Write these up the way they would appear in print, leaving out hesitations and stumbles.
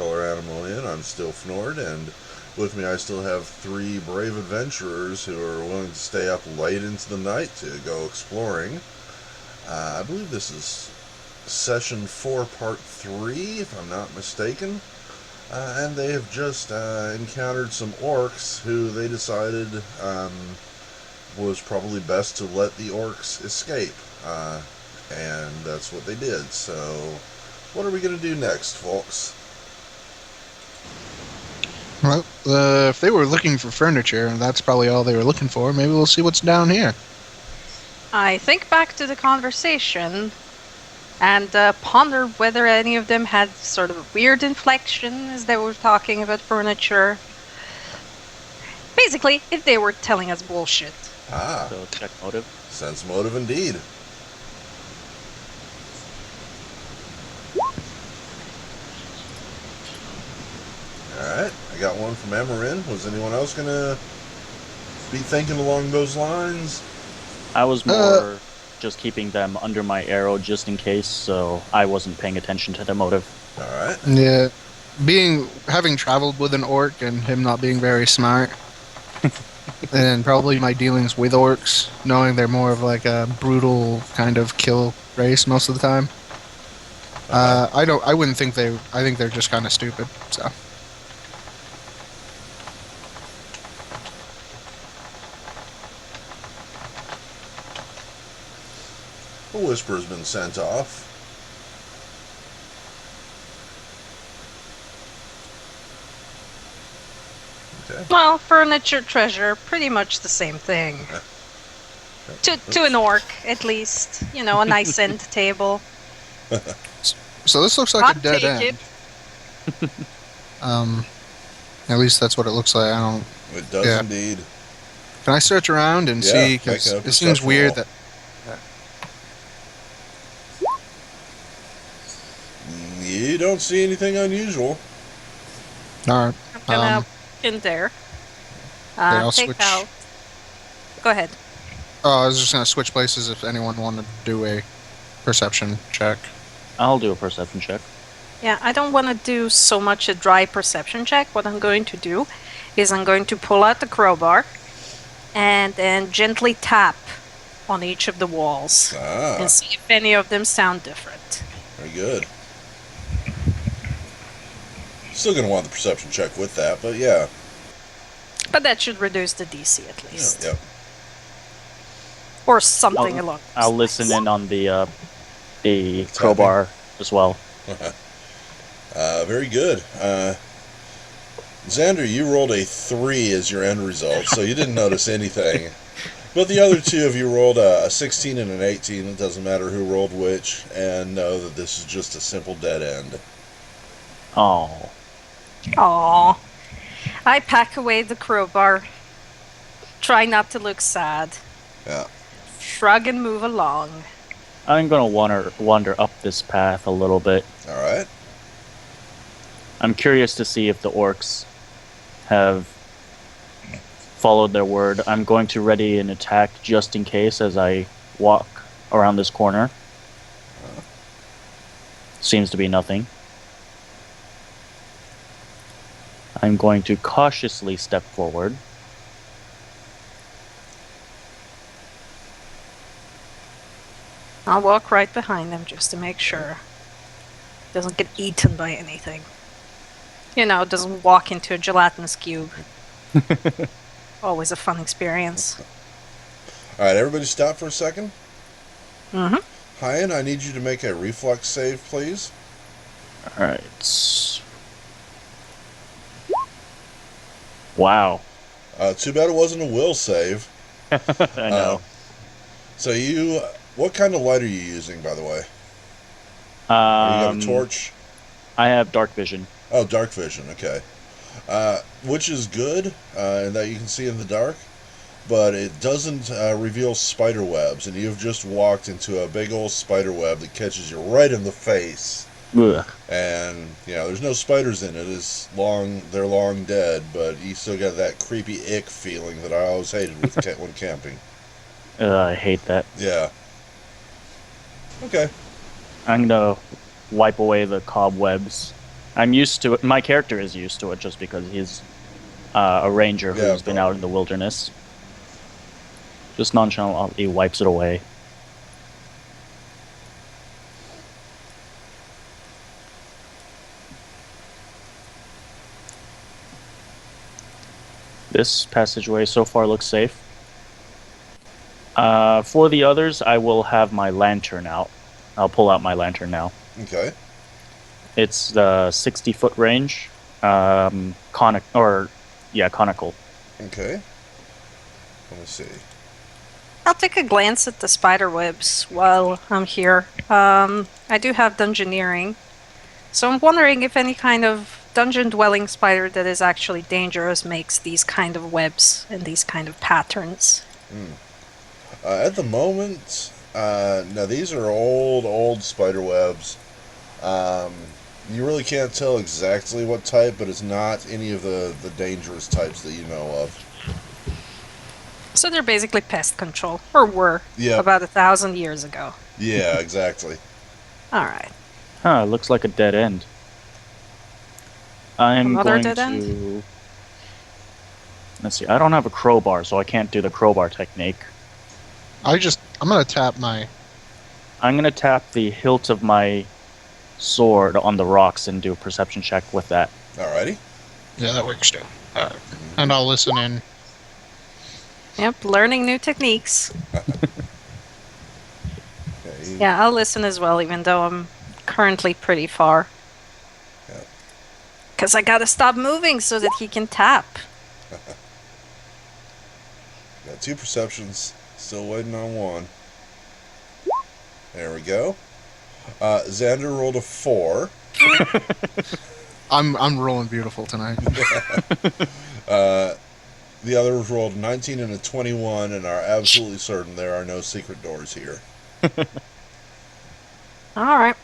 Watercolor Animalian. I'm still Fnord, and with me I still have 3 brave adventurers who are willing to stay up late into the night to go exploring. I believe this is Session 4, Part 3, if I'm not mistaken. And they have just encountered some orcs who they decided was probably best to let the orcs escape. And that's what they did. So, what are we going to do next, folks? Well, if they were looking for furniture, and that's probably all they were looking for, maybe we'll see what's down here. I think back to the conversation and ponder whether any of them had sort of a weird inflection as they were talking about furniture. Basically, if they were telling us bullshit. So check motive. Sense motive indeed. Alright, I got one from Amarin. Was anyone else going to be thinking along those lines? I was more just keeping them under my arrow just in case, so I wasn't paying attention to the motive. Alright. Yeah, having traveled with an orc and him not being very smart, and probably my dealings with orcs, knowing they're more of like a brutal kind of kill race most of the time. I wouldn't think I think they're just kind of stupid. So. A whisper's been sent off. Okay. Well, furniture, treasure, pretty much the same thing. To an orc, at least. You know, a nice end table. So this looks like I'd a dead take end. At least that's what it looks like. I don't. It does Yeah. indeed. Can I search around and see? Because make a it seems perception weird roll. that. You don't see anything unusual. All right. I'm gonna in there. I'll Take switch. out. Go ahead. Oh, I was just gonna switch places if anyone wanted to do a perception check. I'll do a perception check. Yeah, I don't want to do so much a dry perception check. What I'm going to do is I'm going to pull out the crowbar and then gently tap on each of the walls and see if any of them sound different. Very good. Still going to want the perception check with that, but yeah. But that should reduce the DC at least. Yep. Or something along those I'll lines. listen in on the crowbar as well. Very good. Xander, you rolled a 3 as your end result, so you didn't notice anything. But the other two of you rolled a 16 and an 18. It doesn't matter who rolled which, and know that this is just a simple dead end. Oh. Aww. I pack away the crowbar. Try not to look sad. Yeah. Shrug and move along. I'm gonna wander up this path a little bit. Alright. I'm curious to see if the orcs have followed their word. I'm going to ready an attack just in case as I walk around this corner. Seems to be nothing. I'm going to cautiously step forward. I'll walk right behind them just to make sure. Doesn't get eaten by anything. You know, doesn't walk into a gelatinous cube. Always a fun experience. Alright, everybody stop for a second. Mm-hmm. Hyan, I need you to make a reflex save, please. Alright. Wow. Too bad it wasn't a will save. I know. So what kind of light are you using, by the way? You have a torch? I have dark vision. Oh, dark vision, okay. Which is good, in that you can see in the dark, but it doesn't reveal spider webs, and you've just walked into a big old spider web that catches you right in the face. Ugh. And, there's no spiders in it. They're long dead, but you still got that creepy ick feeling that I always hated with when camping. I hate that. Yeah. Okay. I'm gonna wipe away the cobwebs I'm used to it. My character is used to it just because he's a ranger Yeah, who's been out in the wilderness. Just nonchalantly wipes it away. This passageway so far looks safe. For the others, I will have my lantern out. I'll pull out my lantern now. Okay. It's the 60-foot range. Conical. Okay. Let me see. I'll take a glance at the spider webs while I'm here. I do have dungeoneering, so I'm wondering if any kind of dungeon-dwelling spider that is actually dangerous makes these kind of webs and these kind of patterns. At the moment, now these are old spider webs. You really can't tell exactly what type, but it's not any of the dangerous types that you know of. So they're basically pest control, or were, Yep. about 1,000 years ago. Yeah, exactly. Alright. Huh, looks like a dead end. I'm Another going dead end? to... Let's see, I don't have a crowbar, so I can't do the crowbar technique. I'm gonna tap my. I'm going to tap the hilt of my sword on the rocks and do a perception check with that. Alrighty. Yeah, that works too. And I'll listen in. Yep, learning new techniques. Okay. Yeah, I'll listen as well, even though I'm currently pretty far. Yeah. Because I gotta stop moving so that he can tap. Got 2 perceptions. Still waiting on 1. There we go. Xander rolled a 4. I'm rolling beautiful tonight. The others rolled a 19 and a 21 and are absolutely certain there are no secret doors here. Alright.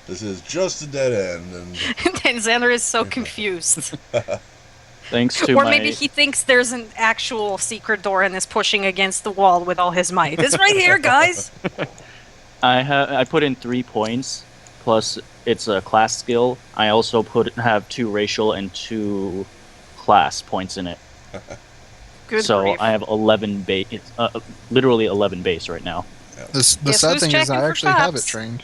This is just a dead end, and Then Xander is so confused. Thanks to Or my... maybe he thinks there's an actual secret door and is pushing against the wall with all his might. It's right here, guys! I put in 3 points, plus it's a class skill. I also have 2 racial and 2 class points in it. Good So grief. I have 11 base, literally 11 base right now. The Guess sad who's thing is checking I for actually have it traps? trained.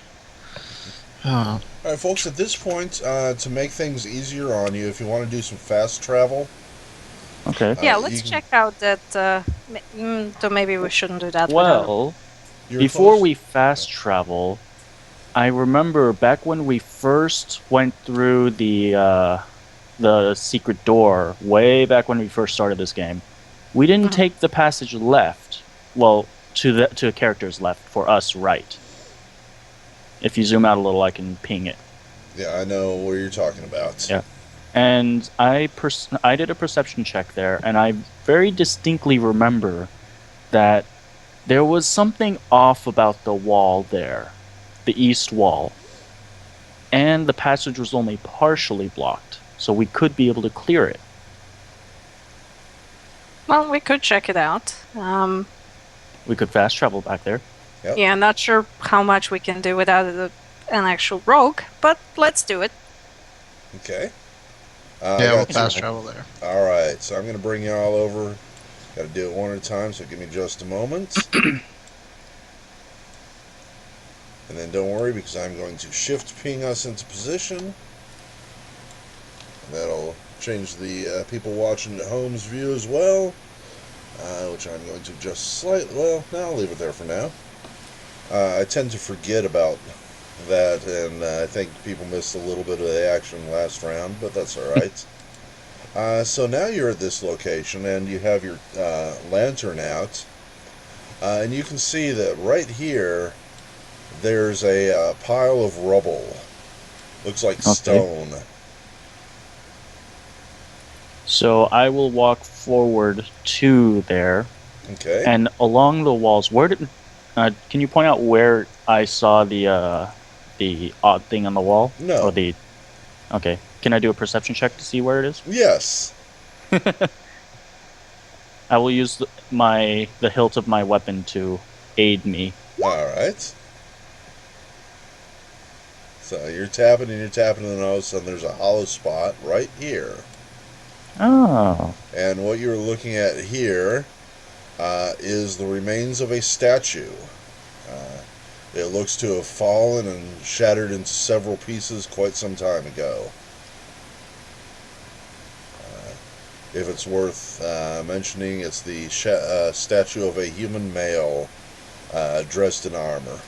Alright, folks, at this point, to make things easier on you, if you want to do some fast travel, Okay. Yeah, you let's can- check out that. Though maybe we shouldn't do that. Well, you're before close. we fast travel, I remember back when we first went through the secret door, way back when we first started this game, we didn't Mhm. take the passage left. Well, to the character's left, for us right. If you zoom out a little, I can ping it. Yeah, I know where you're talking about. Yeah. And I did a perception check there, and I very distinctly remember that there was something off about the wall there, the east wall. And the passage was only partially blocked, so we could be able to clear it. Well, we could check it out. We could fast travel back there. Yep. Yeah, not sure how much we can do without an actual rogue, but let's do it. Okay. Yeah, I we'll got you. fast travel there. Alright, so I'm going to bring you all over. Got to do it one at a time, so give me just a moment. And then don't worry, because I'm going to shift ping us into position. That'll change the people watching at home's view as well, which I'm going to just slightly... Well, no, I'll leave it there for now. I tend to forget about that, and I think people missed a little bit of the action last round, but that's alright. So now you're at this location, and you have your lantern out, and you can see that right here, there's a pile of rubble. Looks like stone. So I will walk forward to there, Okay. and along the walls. Can you point out where I saw the odd thing on the wall? No. Okay. Can I do a perception check to see where it is? Yes. I will use the hilt of my weapon to aid me. Alright. So you're tapping and you're tapping, and all of a sudden there's a hollow spot right here. Oh. And what you're looking at here is the remains of a statue. Uh, it looks to have fallen and shattered into several pieces quite some time ago. If it's worth mentioning, it's the statue of a human male dressed in armor.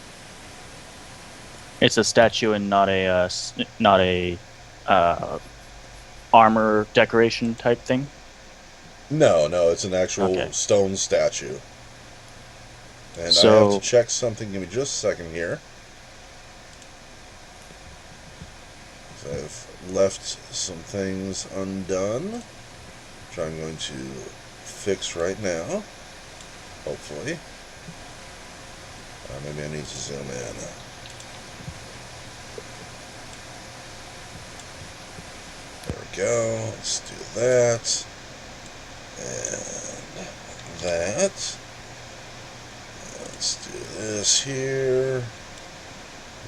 It's a statue and not a uh, armor decoration type thing. No, no, it's an actual Okay. stone statue. And I have to So check something. Give me just a second here. So I've left some things undone, which I'm going to fix right now. Hopefully. Maybe I need to zoom in. There we go. Let's do that. And that. Let's do this here.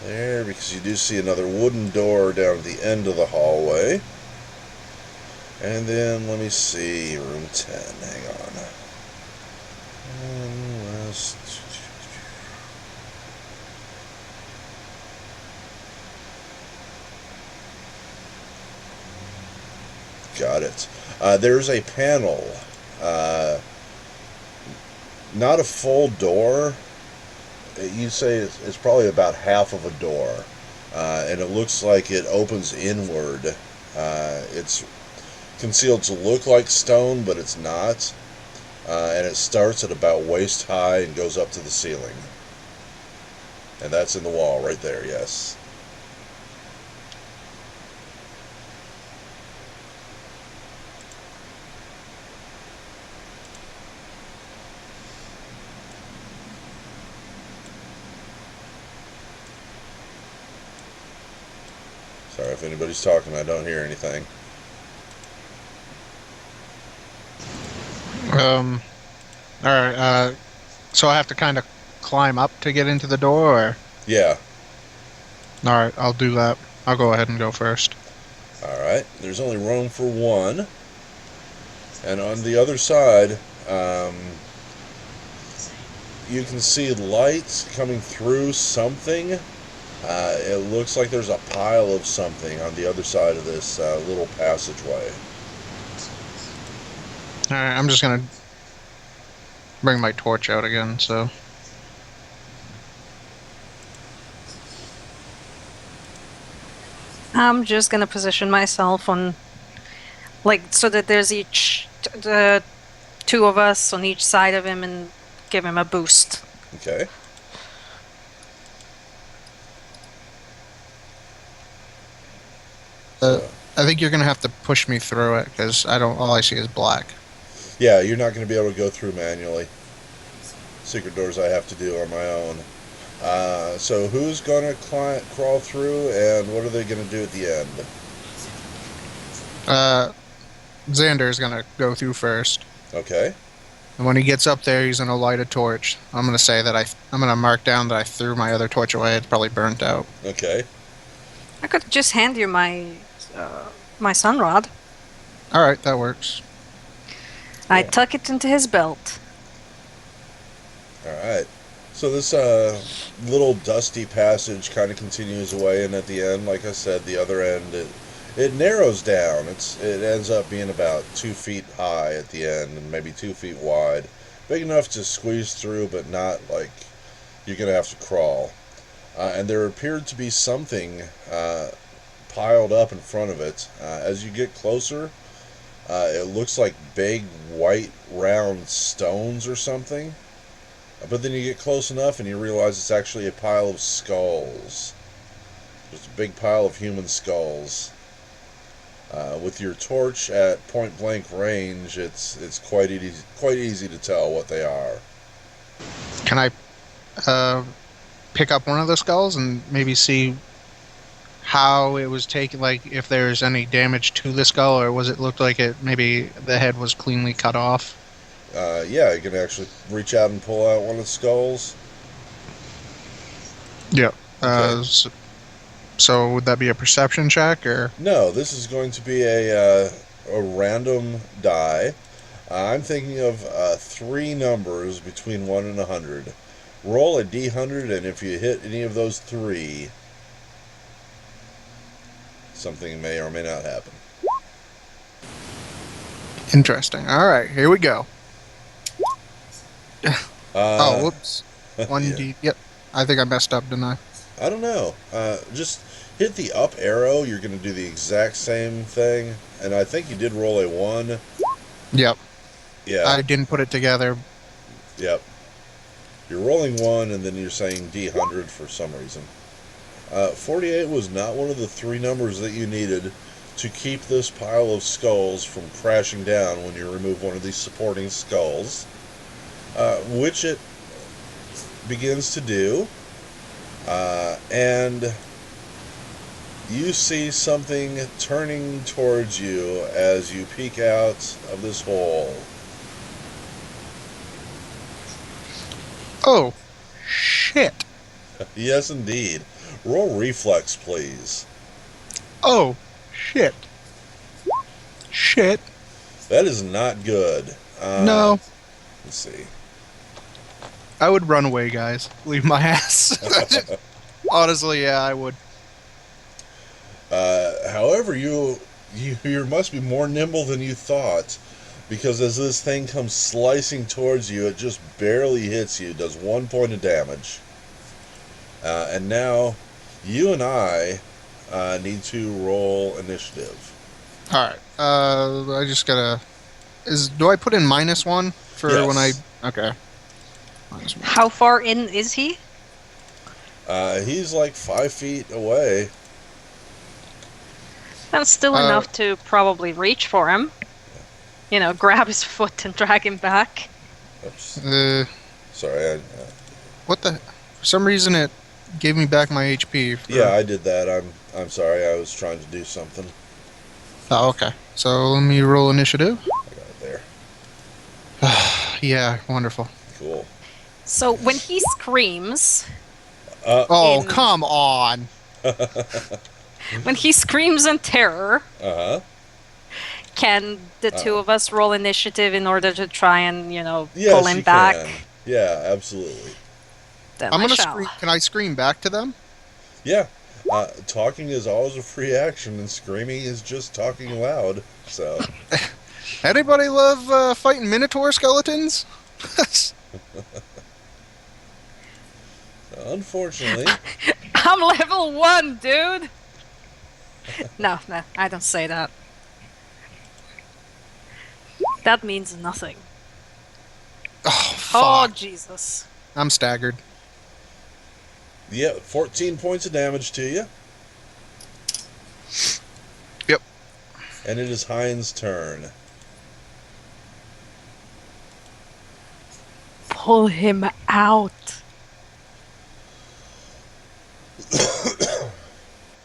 There, because you do see another wooden door down at the end of the hallway. And then, let me see, room 10. Hang on. And west. Got it. There's a panel. Not a full door. You say it's probably about half of a door. And it looks like it opens inward. It's concealed to look like stone, but it's not. And it starts at about waist high and goes up to the ceiling. And that's in the wall right there, yes. Sorry if anybody's talking, I don't hear anything. All right. So I have to kind of climb up to get into the door, or? Yeah. All right, I'll do that. I'll go ahead and go first. Alright. There's only room for one. And on the other side, you can see lights coming through something. It looks like there's a pile of something on the other side of this little passageway. All right, I'm just gonna bring my torch out again. So. I'm just gonna position myself on, like, so that there's the two of us on each side of him and give him a boost. Okay. I think you're gonna have to push me through it because I don't. All I see is black. Yeah, you're not going to be able to go through manually. Secret doors I have to do on my own. So who's going to crawl through, and what are they going to do at the end? Xander is gonna go through first, Okay. and when he gets up there, he's gonna light a torch. I'm gonna say that I'm gonna mark down that I threw my other torch away. It's probably burnt out. Okay. I could just hand you my sun rod. All right, that works. I Cool. tuck it into his belt. Alright. So this little dusty passage kind of continues away, and at the end, like I said, the other end, it narrows down. It ends up being about 2 feet high at the end, and maybe 2 feet wide. Big enough to squeeze through, but not like you're going to have to crawl. And there appeared to be something piled up in front of it. As you get closer, it looks like big, white, round stones or something. But then you get close enough and you realize it's actually a pile of skulls. Just a big pile of human skulls. With your torch at point blank range, it's quite easy to tell what they are. Can I pick up one of the skulls and maybe see how it was taken? Like if there's any damage to the skull, or was it looked like it maybe the head was cleanly cut off? Yeah, you can actually reach out and pull out one of the skulls. Yeah. Okay. So would that be a perception check or? No, this is going to be a random die. I'm thinking of three numbers between 1 and 100. Roll a d100, and if you hit any of those three, something may or may not happen. Interesting. All right, here we go. Oh, Uh, whoops. One yeah. D. Yep. I think I messed up, didn't I? I don't know. Just hit the up arrow. You're going to do the exact same thing. And I think you did roll a 1. Yep. Yeah. I didn't put it together. Yep. You're rolling 1, and then you're saying D100 for some reason. 48 was not one of the three numbers that you needed to keep this pile of skulls from crashing down when you remove one of these supporting skulls, which it begins to do. And you see something turning towards you as you peek out of this hole. Oh, shit. Yes, indeed. Roll reflex, please. Oh, shit. Shit. That is not good. No, Let's see. I would run away, guys. Leave my ass. Honestly, yeah, I would. However, you must be more nimble than you thought, because as this thing comes slicing towards you, it just barely hits you, does 1 point of damage. And now, you and I need to roll initiative. All right. I just gotta. Do I put in -1 for Yes. when I? Okay. -1. How far in is he? He's like 5 feet away. That's still enough to probably reach for him. You know, grab his foot and drag him back. Oops. Sorry. What the? For some reason, it gave me back my HP. Yeah, I did that. I'm sorry. I was trying to do something. Oh, okay. So let me roll initiative. I got it there. Yeah, wonderful. Cool. So when he screams, Oh, In- come on. when he screams in terror, Uh-huh. can the two of us roll initiative in order to try and, Yes, pull him you back? can. Yeah, absolutely. Then I'm I gonna shall. scream. Can I scream back to them? Yeah. Talking is always a free action, and screaming is just talking loud. So, Anybody love fighting Minotaur skeletons? unfortunately, I'm level 1, dude! No, I don't say that. That means nothing. Oh, Oh, fuck. Jesus. I'm staggered. yeah, 14 points of damage to you. Yep. And it is Hein's turn. Pull him out.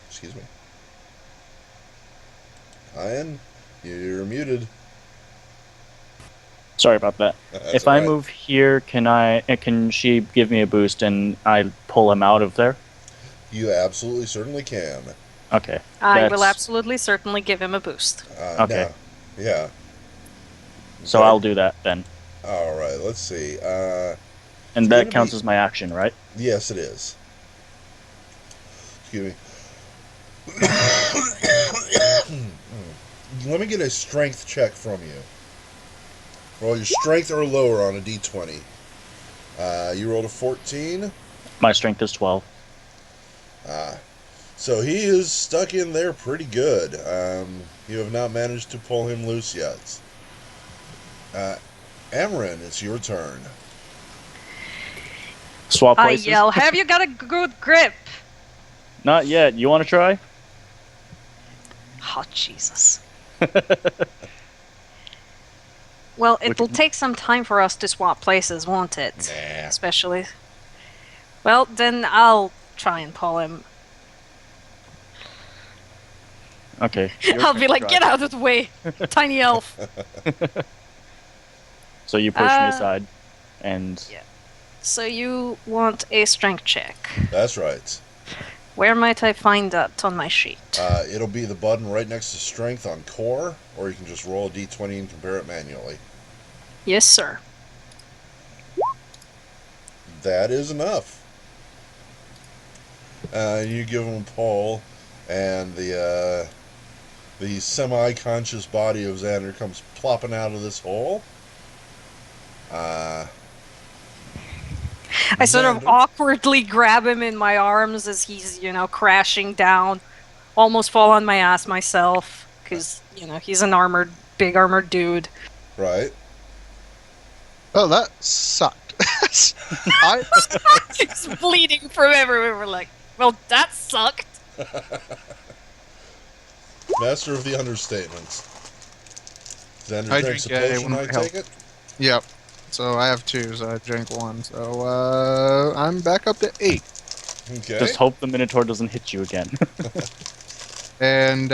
Excuse me. Hein, you're muted. Sorry about that. That's If all I right. move here, can she give me a boost and I pull him out of there? You absolutely certainly can. Okay. I will that's- absolutely certainly give him a boost. Okay. Now, yeah. So Okay. I'll do that then. All right, let's see. And It's that gonna counts be- as my action, right? Yes, it is. Excuse me. Let me get a strength check from you. Roll your strength or lower on a d20. You rolled a 14. My strength is 12. So he is stuck in there pretty good. You have not managed to pull him loose yet. Amarin, it's your turn. Swap I places? yell, have you got a good grip? Not yet. You want to try? Oh, Jesus. Well, it'll take some time for us to swap places, won't it? Nah. Especially. Well, then I'll try and pull him. Okay. your I'll turn be to like, try. get out of the way, tiny elf. So you push me Uh, aside, and So you want a strength check. That's right. Where might I find that on my sheet? It'll be the button right next to strength on core, or you can just roll a d20 and compare it manually. Yes, sir. That is enough. You give him a pull, and the semi-conscious body of Xander comes plopping out of this hole. I sort of Xander? awkwardly grab him in my arms as he's, crashing down. Almost fall on my ass myself because, he's an big armored dude. Right. Oh, that sucked. I He's bleeding from everywhere. We're like, well, that sucked. Master of the understatements. Xander I drinks a drink, potion, one of I my health. take it? Yep. So I have 2, so I drank 1. So I'm back up to 8. Okay. Just hope the Minotaur doesn't hit you again. And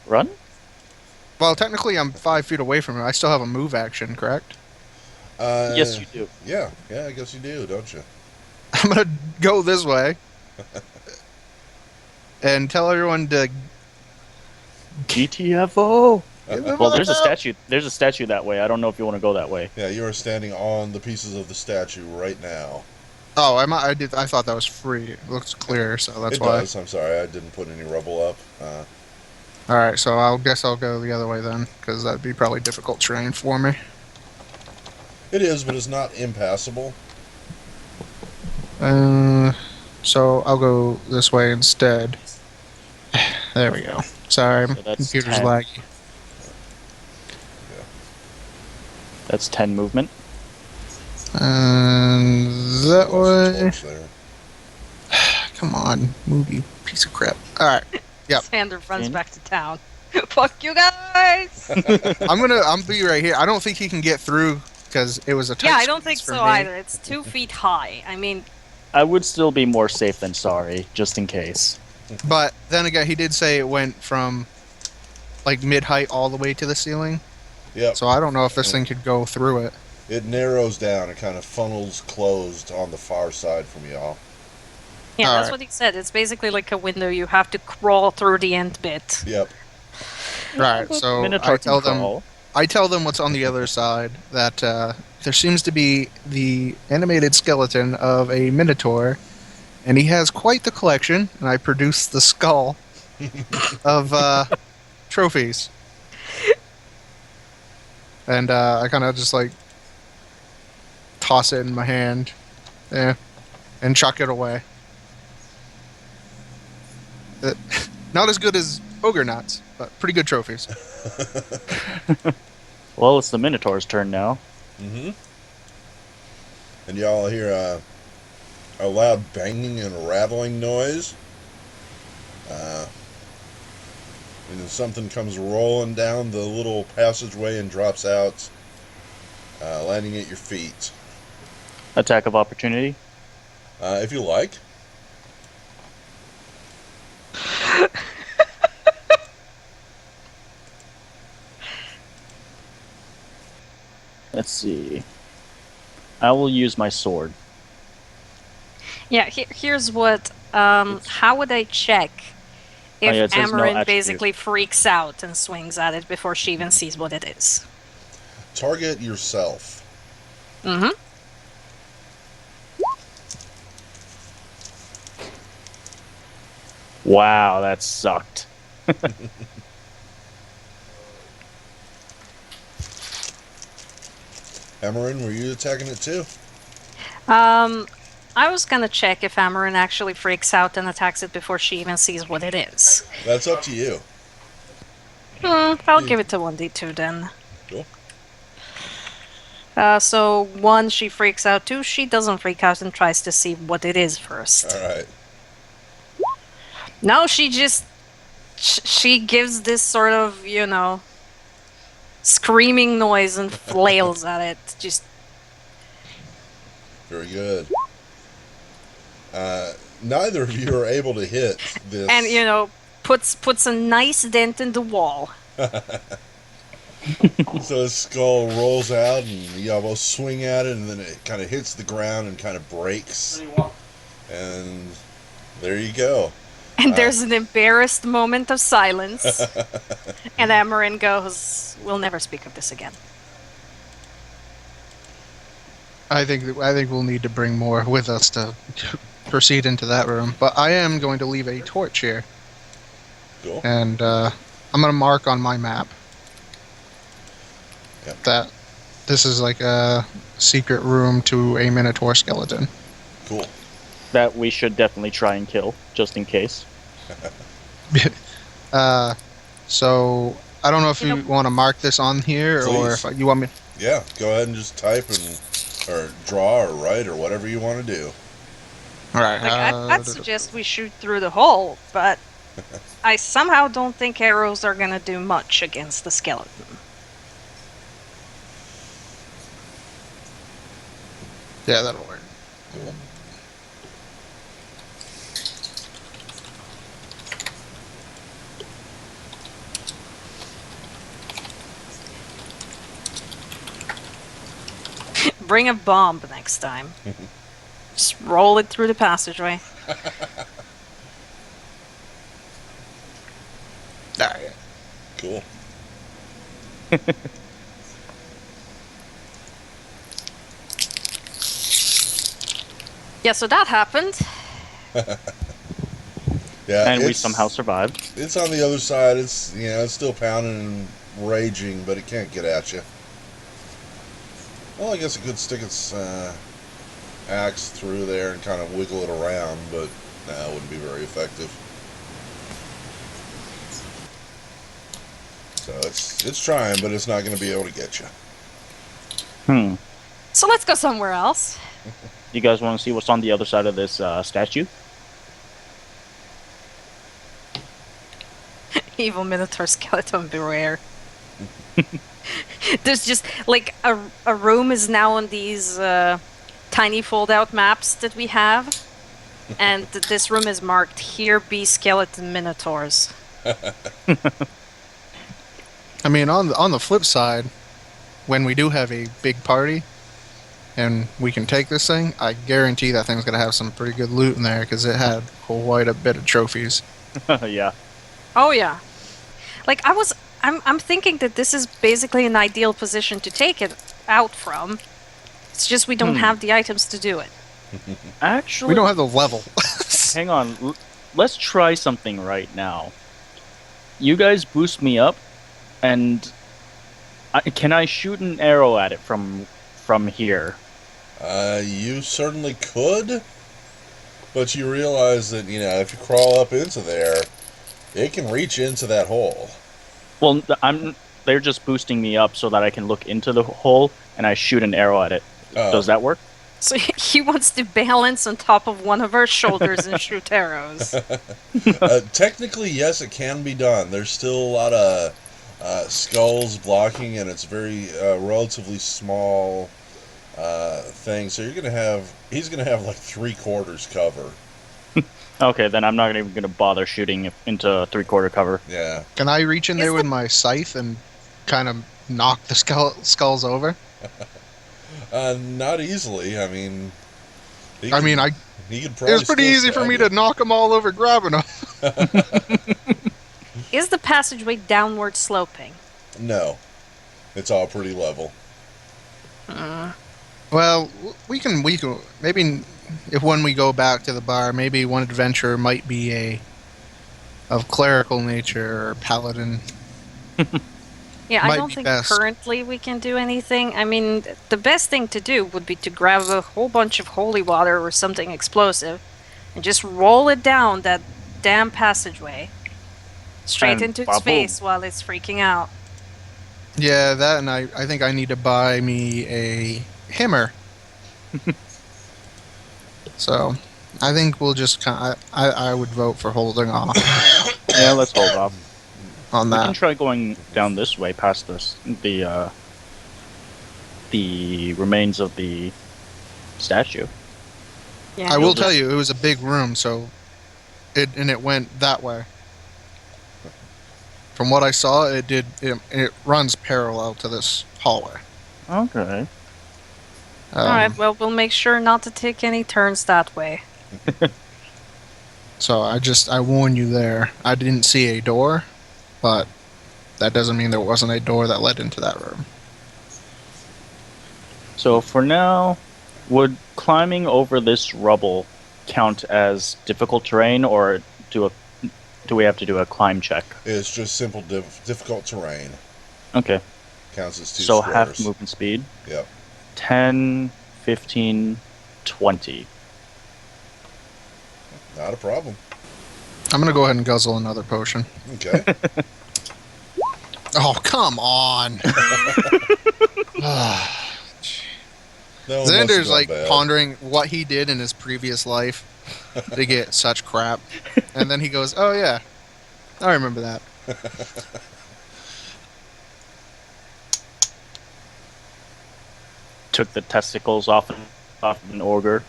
Run? well, technically I'm 5 feet away from him. I still have a move action, correct? Yes, you do. Yeah, I guess you do, don't you? I'm gonna go this way and tell everyone to. GTFO. Get the Well, fuck there's a out! statue. There's a statue that way. I don't know if you want to go that way. Yeah, you are standing on the pieces of the statue right now. Oh, I did. I thought that was free. It looks clear, so that's It why. does. I'm sorry, I didn't put any rubble up. All right, so I guess I'll go the other way then, because that'd be probably difficult terrain for me. It is, but it's not impassable. So I'll go this way instead. There we go. Sorry, So my that's computer's 10. laggy. That's 10 movement. And that Lost a way. torch there. Come on, move, you piece of crap. All right, Yep. Xander runs In. back to town. Fuck you guys! I'm be right here. I don't think he can get through because it was a tight Yeah, I don't squeeze think for so me. either. It's 2 feet high. I mean, I would still be more safe than sorry, just in case. But then again, he did say it went from like mid height all the way to the ceiling. Yep. So I don't know if this thing could go through it. It narrows down. It kind of funnels closed on the far side from y'all. yeah, that's Alright. what he said. It's basically like a window. You have to crawl through the end bit. Yep. Right. So Minotaur I tell can them. crawl. I tell them what's on the other side. That there seems to be the animated skeleton of a minotaur, and he has quite the collection. And I produce the skull of trophies. And I kind of just like toss it in my hand, and chuck it away. Not as good as ogre knots, but pretty good trophies. Well, it's the Minotaur's turn now. Mm-hmm. And y'all hear a loud banging and rattling noise. And then something comes rolling down the little passageway and drops out, landing at your feet. Attack of opportunity. If you like. Let's see. I will use my sword. Yeah, here's what. How would I check if yeah, it says no Amarin attribute. basically freaks out and swings at it before she even sees what it is? Target yourself. Mm-hmm. Wow, that sucked. Amarin, were you attacking it too? I was gonna check if Amarin actually freaks out and attacks it before she even sees what it is. That's up to you. I'll give it to 1d2 then. Cool. So 1, she freaks out. 2, she doesn't freak out and tries to see what it is first. Alright. No, she just... She gives this sort of, screaming noise and flails at it. Just... Very good. Neither of you are able to hit this. And, puts a nice dent in the wall. So his skull rolls out, and you almost swing at it, and then it kind of hits the ground and kind of breaks. And There you go. And there's an embarrassed moment of silence. And Amarin goes, "We'll never speak of this again." I think we'll need to bring more with us to proceed into that room. But I am going to leave a torch here, Cool. and I'm going to mark on my map Yep. that this is like a secret room to a Minotaur skeleton. Cool. That we should definitely try and kill, just in case. So I don't know if You you know- want to mark this on here or Please. if you want me. Yeah, go ahead and just type or draw or write or whatever you want to do. All right. Like, I'd suggest we shoot through the hole, but I somehow don't think arrows are gonna do much against the skeleton. Yeah, that'll work. Cool. Bring a bomb next time. Just roll it through the passageway. All right. Cool. Yeah, so that happened. Yeah, And we it's- somehow survived. It's on the other side. It's it's still pounding and raging, but it can't get at you. Well, I guess it could stick its axe through there and kind of wiggle it around, but it wouldn't be very effective. So it's trying, but it's not going to be able to get you. So let's go somewhere else. You guys want to see what's on the other side of this statue? Evil Minotaur skeleton beware. There's just like a room is now on these tiny fold-out maps that we have, and this room is marked "Here be skeleton minotaurs." I mean, on the flip side, when we do have a big party and we can take this thing, I guarantee that thing's gonna have some pretty good loot in there because it had quite a bit of trophies. Yeah. Oh yeah, like I'm thinking that this is basically an ideal position to take it out from. It's just we don't have the items to do it. Actually, We don't have the level. hang on. Let's try something right now. You guys boost me up, and can I shoot an arrow at it from here? You certainly could, but you realize that if you crawl up into there, it can reach into that hole. Well, they're just boosting me up so that I can look into the hole and I shoot an arrow at it. Oh. Does that work? So he wants to balance on top of one of our shoulders and shoot arrows. Technically, yes, it can be done. There's still a lot of skulls blocking, and it's very relatively small thing. So he's gonna have like 3/4 cover. Okay, then I'm not even going to bother shooting into 3/4 cover. Yeah. Can I reach in Is there with the- my scythe and kind of knock the skulls over? Not easily. I mean, he I mean, could it probably was pretty still easy for stab me you. to knock them all over grabbing them. Is the passageway downward sloping? No, it's all pretty level. Well, we can maybe if when we go back to the bar, maybe one adventurer might be of clerical nature or paladin. Yeah, I Might don't be think best. currently we can do anything. I mean, the best thing to do would be to grab a whole bunch of holy water or something explosive and just roll it down that damn passageway straight And into its ba-boom. face while it's freaking out. Yeah, that, and I think I need to buy me a hammer. So, I think we'll just I would vote for holding off Yeah, let's hold off. on We can that. try going down this way past the remains of the statue. Yeah. I will tell you, it was a big room, so it went that way. From what I saw, it runs parallel to this hallway. Okay. All right, well, we'll make sure not to take any turns that way. So I warn you there. I didn't see a door, but that doesn't mean there wasn't a door that led into that room. So for now, would climbing over this rubble count as difficult terrain, or do we have to do a climb check? It's just simple, difficult terrain. Okay. Counts as 2 So squares. half movement speed. Yep. 10, 15, 20. Not a problem. I'm gonna go ahead and guzzle another potion. Okay. Oh, come on! No one must have Xander's gone like bad. pondering what he did in his previous life to get such crap. And then he goes, oh yeah, I remember that. Took the testicles off an ogre.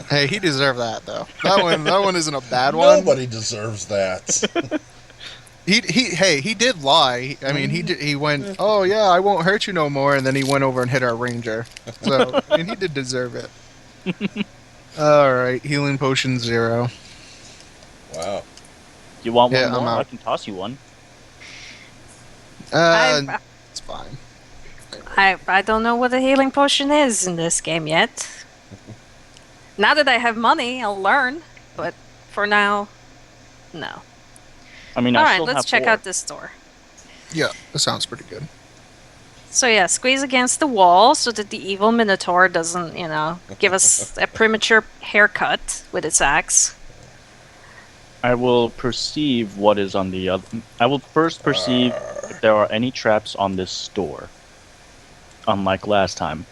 Hey, he deserved that though. That one isn't a bad one. Nobody deserves that. He did lie. I mean, he went, oh yeah, I won't hurt you no more, and then he went over and hit our ranger. So, I mean, he did deserve it. All right, healing potion 0. Wow. You want one Yeah, I'm more? out. I can toss you one. It's fine. I don't know what a healing potion is in this game yet. Now that I have money, I'll learn. But for now, no. I mean, All I right, still let's have check 4. out this door. Yeah, that sounds pretty good. So yeah, squeeze against the wall so that the evil minotaur doesn't, give us a premature haircut with its axe. I will perceive what is on the other. I will first perceive if there are any traps on this door. Unlike last time.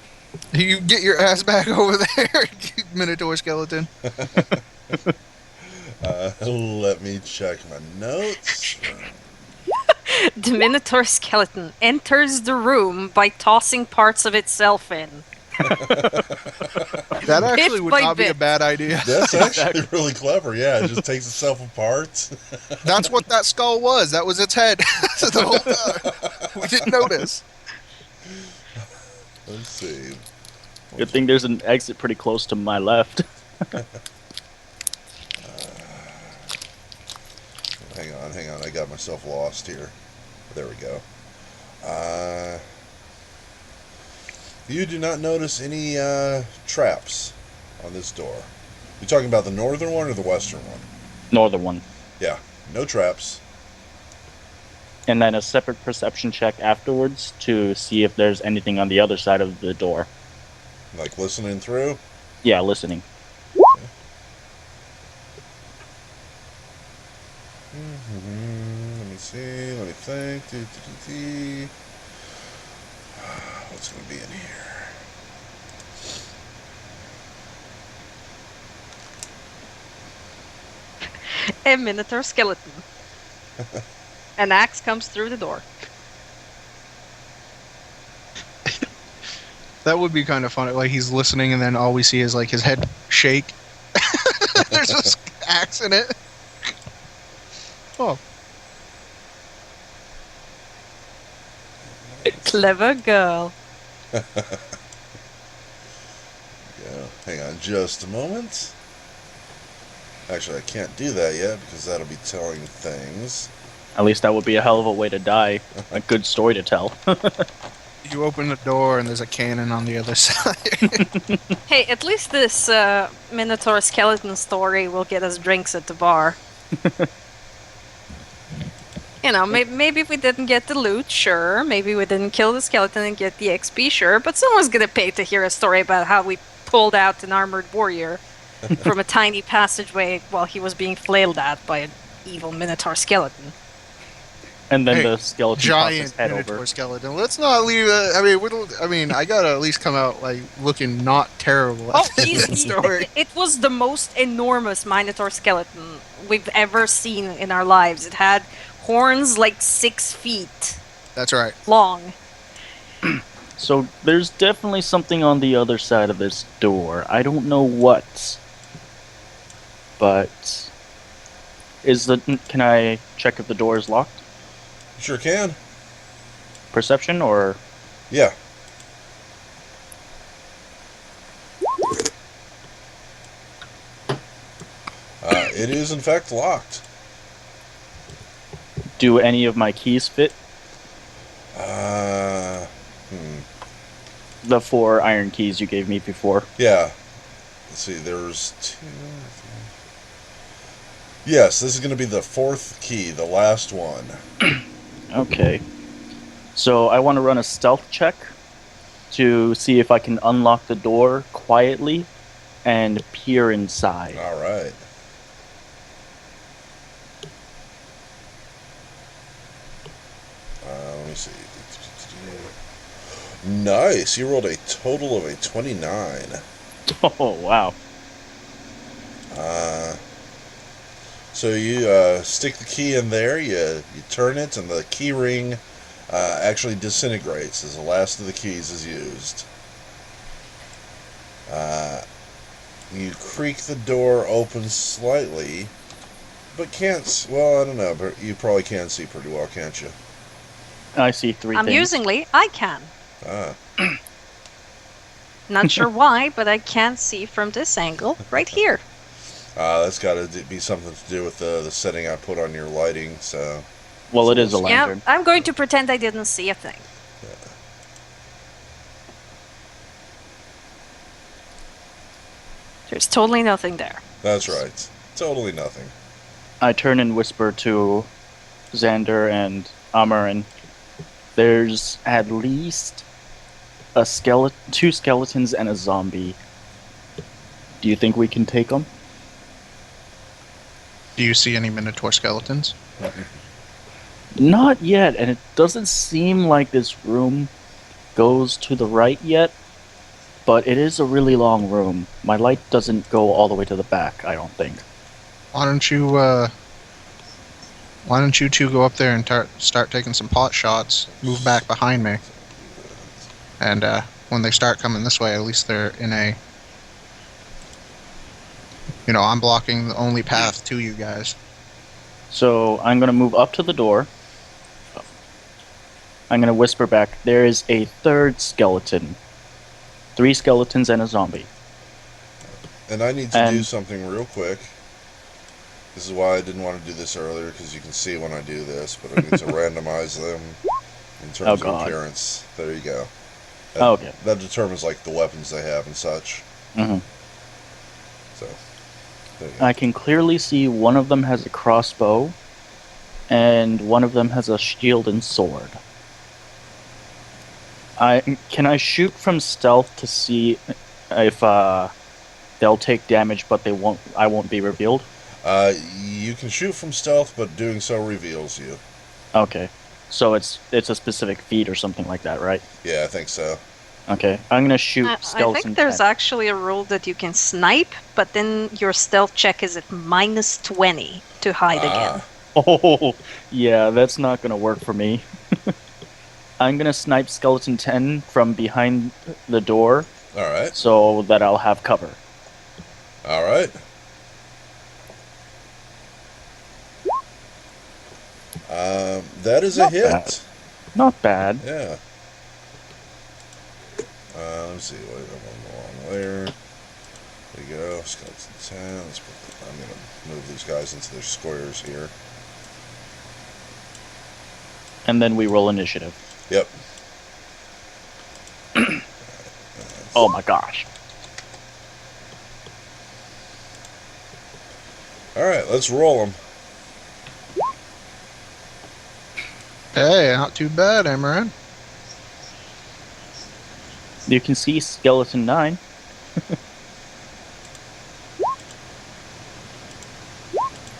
You get your ass back over there, you Minotaur skeleton. Let me check my notes. The minotaur skeleton enters the room by tossing parts of itself in. That actually Bit would by not be a bit. bad idea. That's actually really clever. Yeah, it just takes itself apart. That's what that skull was. That was its head the whole time. We didn't notice. Let's see. Good thing there's an exit pretty close to my left. Hang on. I got myself lost here. There we go. You do not notice any traps on this door. You talking about the northern one or the western one? Northern one. Yeah, no traps. And then a separate perception check afterwards to see if there's anything on the other side of the door. Like listening through? Yeah, listening. Let me see. Let me think. What's going to be in here? A minotaur skeleton. An axe comes through the door. That would be kind of funny. Like he's listening, and then all we see is like his head shake. There's this axe in it. Oh, Clever girl. Yeah. Hang on just a moment. Actually, I can't do that yet because that'll be telling things. At least that would be a hell of a way to die. A good story to tell. you open the door, and there's a cannon on the other side. Hey, at least this minotaur skeleton story will get us drinks at the bar. Maybe we didn't get the loot, sure. Maybe we didn't kill the skeleton and get the XP, sure. But someone's gonna pay to hear a story about how we pulled out an armored warrior from a tiny passageway while he was being flailed at by an evil minotaur skeleton. And then Hey, the skeleton tosses his Giant head Minotaur over. skeleton. Let's not leave. I gotta at least come out like looking not terrible. Oh, At this story. it was the most enormous minotaur skeleton we've ever seen in our lives. It had horns like 6 feet That's right. long. So there's definitely something on the other side of this door. I don't know what. But can I check if the door is locked? Sure can. Perception or Yeah. It is, in fact, locked. Do any of my keys fit? Uh, The 4 iron keys you gave me before. yeah. Let's see, there's 2. Yes, this is going to be the 4th key, the last one. Okay. So I want to run a stealth check to see if I can unlock the door quietly and peer inside. All right. Let me see. Nice. You rolled a total of a 29. Oh, wow. So you stick the key in there, you turn it, and the key ring actually disintegrates as the last of the keys is used. You creak the door open slightly, but can't. Well, I don't know, but you probably can see pretty well, can't you? I see 3 things. Amusingly, I can. Ah, Not sure why, but I can see from this angle right here. that's got to be something to do with the setting I put on your lighting. So, Well, it is a Yeah, Yeah, lantern. I'm going to pretend I didn't see a thing. There's totally nothing there. that's right. Totally nothing. I turn and whisper to Xander and Amarin. There's at least a 2 skeletons and a zombie. Do you think we can take them? Do you see any Minotaur skeletons? Not yet, and it doesn't seem like this room goes to the right yet, but it is a really long room. My light doesn't go all the way to the back, I don't think. Why don't you two go up there and start taking some pot shots? Move back behind me, and when they start coming this way, at least they're in a. I'm blocking the only path to you guys. So I'm going to move up to the door. I'm going to whisper back, there is a 3rd skeleton. 3 skeletons and a zombie. And I need to do something real quick. This is why I didn't want to do this earlier, because you can see when I do this, but I need to randomize them in terms of appearance. There you go. Okay. That determines like the weapons they have and such. Mm-hmm. So, there you go. I can clearly see one of them has a crossbow, and one of them has a shield and sword. Can I shoot from stealth to see if they'll take damage, but I won't be revealed? You can shoot from stealth, but doing so reveals you. Okay. So it's a specific feat or something like that, right? Yeah, I think so. Okay. I'm going to shoot I skeleton think there's 10. actually a rule that you can snipe, but then your stealth check is at -20 to hide again. Oh, yeah, that's not going to work for me. I'm going to snipe skeleton 10 from behind the door. All right. So that I'll have cover. All right. That is a hit. Bad. Not bad. Yeah. Let's see. Wait, I'm along there. There you go. Skeleton 10. I'm going to move these guys into their squares here. And then we roll initiative. Yep. Oh my gosh. All right, let's roll them. Hey, not too bad, Amaran. You can see skeleton 9.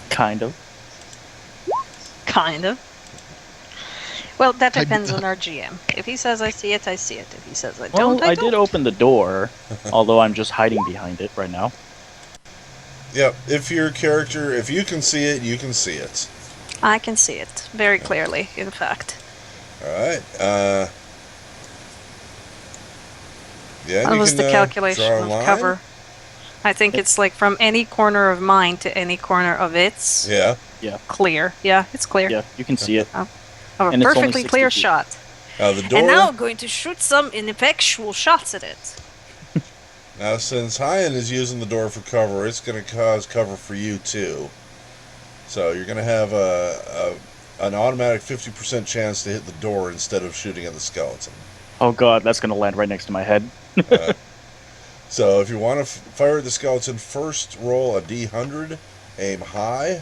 Kind of. Kind of. Well, that depends on our GM. If he says I see it, I see it. If he says I don't, Well, I I don't. did open the door, although I'm just hiding behind it right now. Yep. If your character, if you can see it, you can see it. I can see it very clearly, in fact. All right. Yeah. That you was can, the calculation draw a of line. cover. I think it's like from any corner of mine to any corner of its. Yeah. Clear. Yeah, it's clear. Yeah, you can see it. I have And a it's only perfectly 60 clear feet. shot. The door. And now I'm going to shoot some ineffectual shots at it. Now, since Hyan is using the door for cover, it's going to cause cover for you too. So you're going to have an automatic 50% chance to hit the door instead of shooting at the skeleton. Oh god, that's gonna land right next to my head. Uh, so if you want to fire at the skeleton, first roll a D100, aim high,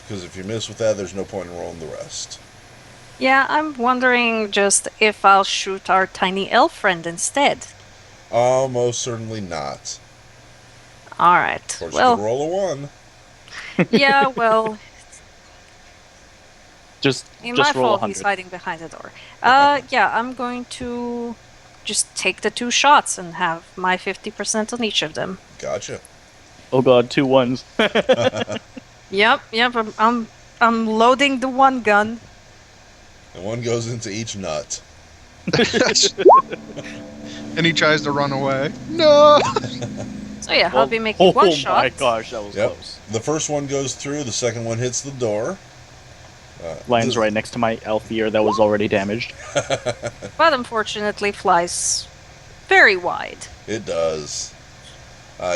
because if you miss with that, there's no point in rolling the rest. Yeah, I'm wondering just if I'll shoot our tiny elf friend instead. Most certainly not. All right. Of course, you Well, could roll a 1. yeah, well, Just ain't my roll fault he's 100. hiding behind the door. Yeah, I'm going to just take the 2 shots and have my 50% on each of them. Gotcha. Oh god, 2 1s. Yep, I'm loading the 1 gun. And 1 goes into each nut. And he tries to run away. No! So yeah, I'll be making 1 shot. Oh my gosh, that was Yep. close. The first one goes through, the second one hits the door. Lands right next to my elf ear that was already damaged. But unfortunately flies very wide. It does.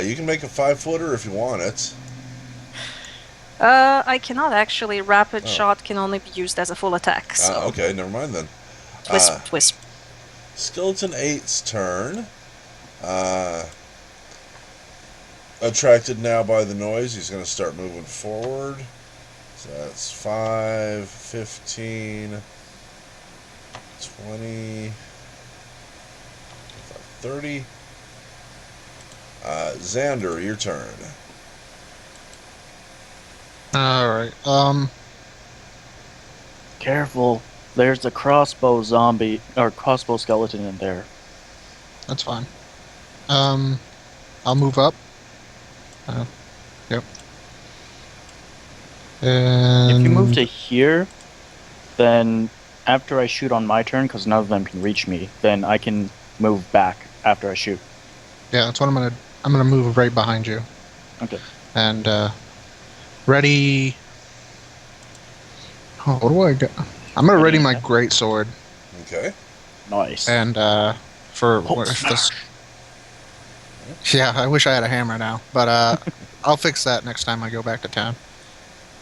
You can make a 5-footer if you want it. I cannot actually. Rapid Oh. shot can only be used as a full attack. So Okay, never mind then. twist. Skeleton 8's turn. Attracted now by the noise, he's going to start moving forward. So that's 5, 15, 20, 30. Xander, your turn. Alright, Careful. There's a crossbow zombie or crossbow skeleton in there. that's fine. I'll move up. Yep. And If you move to here, then after I shoot on my turn, because none of them can reach me, then I can move back after I shoot. yeah, that's what I'm gonna move right behind you. Okay. And ready. Oh, what do I got? I'm gonna ready my great sword. Okay. Nice. And for Oh, if this. Yeah, I wish I had a hammer now, but I'll fix that next time I go back to town.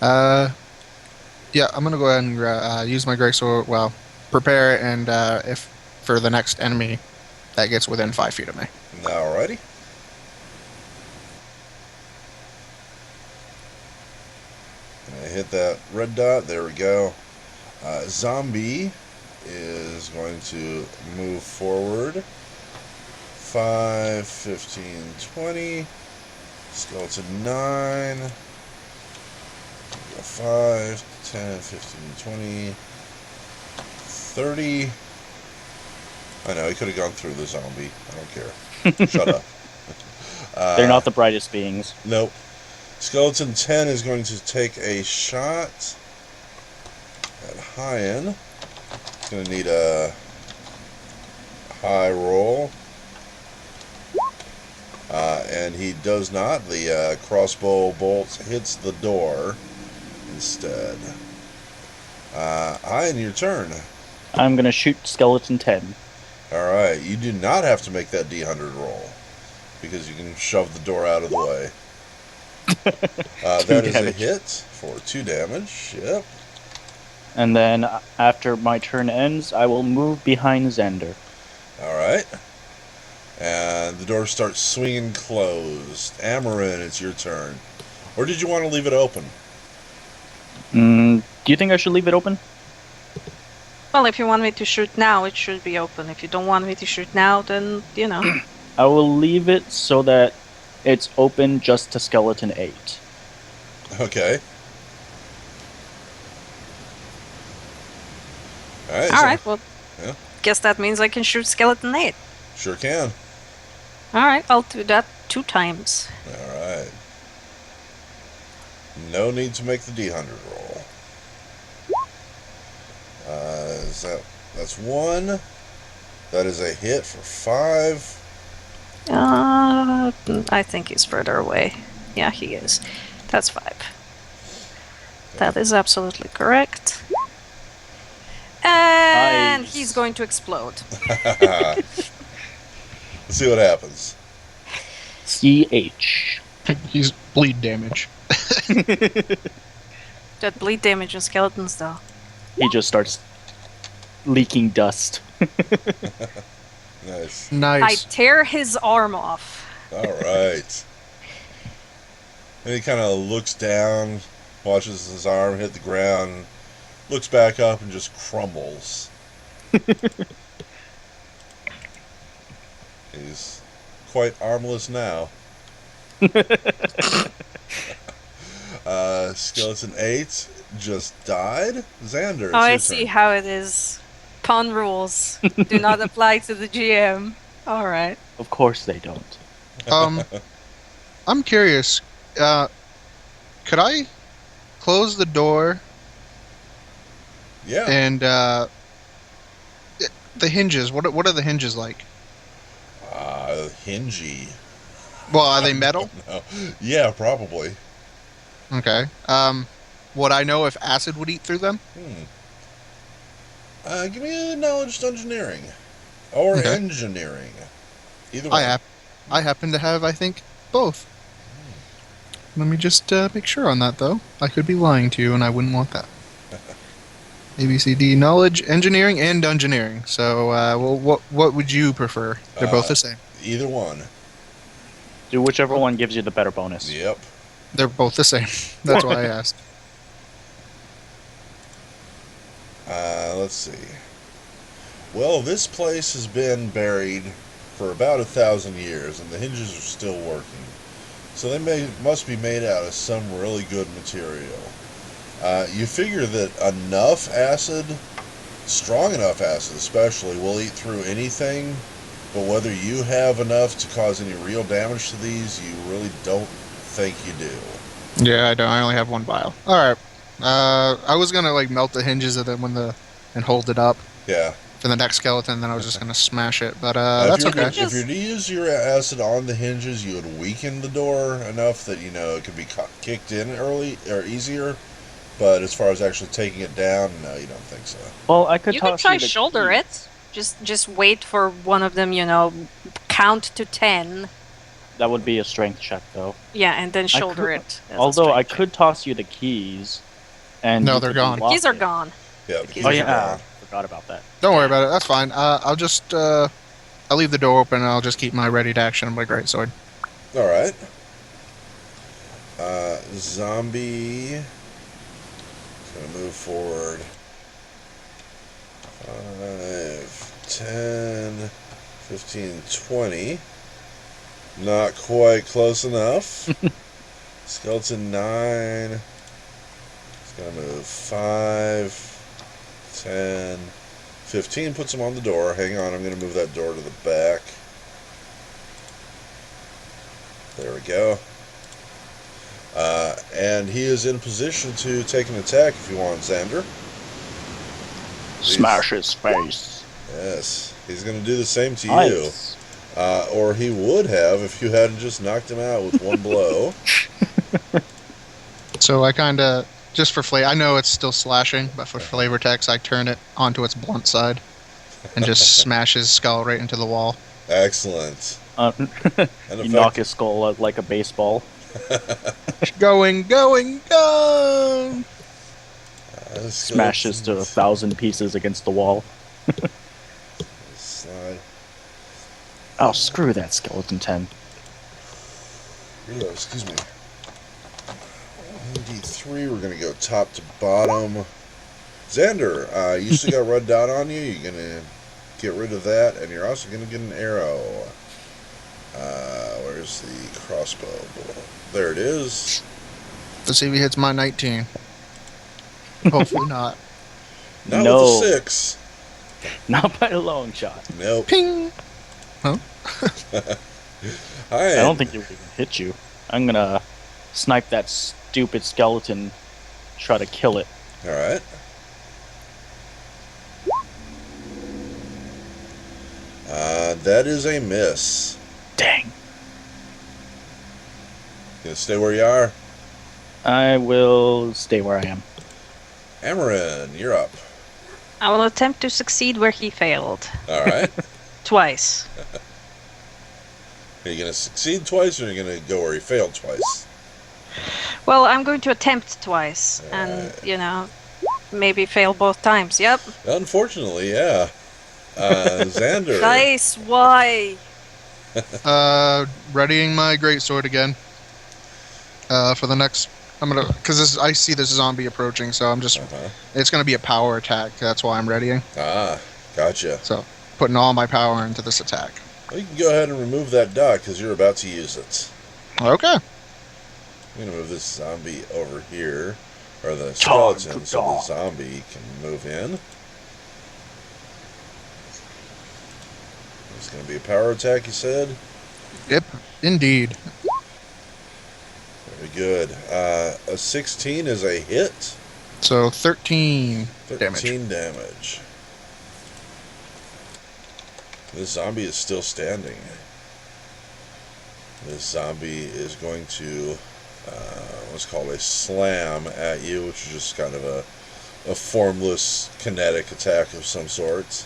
Yeah, I'm gonna go ahead and use my great sword. Well, prepare it, and if for the next enemy that gets within 5 feet of me. Alrighty. I hit that red dot. There we go. Zombie is going to move forward. 5, 15, 20. Skeleton 9. 5, 10, 15, 20, 30. I know, he could have gone through the zombie. I don't care. Shut up. They're not the brightest beings. Nope. Skeleton 10 is going to take a shot at Hyan. He's going to need a high roll. And he does not. The crossbow bolt hits the door instead. Hyan, your turn. I'm gonna shoot skeleton 10. Alright, you do not have to make that D100 roll. Because you can shove the door out of the way. That is a damage. hit for 2 damage. Yep. And then after my turn ends, I will move behind Xander. Alright. And the door starts swinging closed. Amarin, it's your turn. Or did you want to leave it open? Do you think I should leave it open? Well, if you want me to shoot now, it should be open. If you don't want me to shoot now, then you know. I will leave it so that it's open just to skeleton 8. Okay. Alright. All right. Well, Yeah. guess that means I can shoot skeleton 8. Sure can. All right, I'll do that 2 times. Alright. No need to make the D100 roll. That's 1. That is a hit for 5. I think he's further away. Yeah, he is. That's 5. That is absolutely correct. And Nice. he's going to explode. Let's see what happens. CH. He's bleed damage. That bleed damage on skeletons, though. He just starts leaking dust. Nice. I Nice. tear his arm off. All right. And he kind of looks down, watches his arm hit the ground, looks back up, and just crumbles. He's quite armless now. Skeleton 8 just died. Xander, it's Oh, I your see turn. how it is. Pun rules do not apply to the GM. All right. Of course they don't. I'm curious. Could I close the door Yeah. and the hinges? What are the hinges like? Hingy. Well, are they metal? No. Yeah, probably. Okay. Would I know if acid would eat through them? Give me a knowledge engineering. Or Okay. engineering. Either one. I happen to have, I think, both. Let me just make sure on that, though. I could be lying to you, and I wouldn't want that. ABCD knowledge, engineering, and dungeoneering. So, what would you prefer? They're both the same. Either one. Do whichever one gives you the better bonus. Yep. They're both the same. That's why I asked. Let's see. Well, this place has been buried for about 1,000 years, and the hinges are still working. So they must be made out of some really good material. You figure that enough acid, strong enough acid especially, will eat through anything, but whether you have enough to cause any real damage to these, you really don't think you do. Yeah, I don't. I only have one vial. All right. I was gonna like melt the hinges of them and hold it up Yeah. for the next skeleton. Then I was just gonna smash it. But Now, that's if you're, okay. If you're to use your acid on the hinges, you would weaken the door enough that, it could be kicked in early or easier. But as far as actually taking it down, no, you don't think so. Well, I could You could toss try you the shoulder key. it. Just wait for one of them, count to 10. That would be a strength check, though. Yeah, and then shoulder could- it. as a Although I strength check. could toss you the keys, and No, you they're could gone. lock Keys are it. gone. Yeah, the keys keys Oh are yeah, gone. forgot about that. Don't worry about it. That's fine. I'll just I'll leave the door open and I'll just keep my ready to action on my greatsword. All right. Zombie is going to move forward. 5, 10, 15, 20. Not quite close enough. Skeleton 9 is going to move 5, 10, 15. Puts him on the door. Hang on, I'm going to move that door to the back. There we go. And he is in position to take an attack if you want, Xander. Smash his face. Yes. He's going to do the same to Nice. you. Or he would have if you hadn't just knocked him out with one blow. So I kind of just for flavor. I know it's still slashing, but for flavor text, I turn it onto its blunt side and just smash his skull right into the wall. Excellent. You And knock his skull out like a baseball. Going, going, go! Smashes to 1,000 pieces against the wall. Slide. Oh, screw that skeleton 10. Excuse me. 93, we're going to go top to bottom. Xander, you still got red dot on you. You're going to get rid of that, and you're also going to get an arrow. Where's the crossbow? There it is. Let's see if he hits my 19. Hopefully not. Not No. with a 6. Not by a long shot. Nope. Ping! Hi. I don't think it would even hit you. I'm gonna snipe that stupid skeleton, try to kill it. All right. That is a miss. Dang. Gonna stay where you are. I will stay where I am. Amarin, you're up. I will attempt to succeed where he failed. All right. Twice. Are you going to succeed twice, or are you going to go where he failed twice? Well, I'm going to attempt twice, and Alright. maybe fail both times. Yep. Unfortunately, yeah. Xander. Nice. Why? Readying my greatsword again. For the next, I'm gonna, because I see this zombie approaching, so I'm just, Uh-huh. it's gonna be a power attack. That's why I'm readying. Ah, gotcha. So, putting all my power into this attack. Well, you can go ahead and remove that dot because you're about to use it. Okay. I'm going to move this zombie over here, or the Time skeleton, to so the die. zombie can move in. It's going to be a power attack, you said? Yep. Indeed. Very good. A 16 is a hit. So 13 damage. 13 damage. This zombie is still standing. This zombie is going to, what's called a slam at you, which is just kind of a formless kinetic attack of some sorts.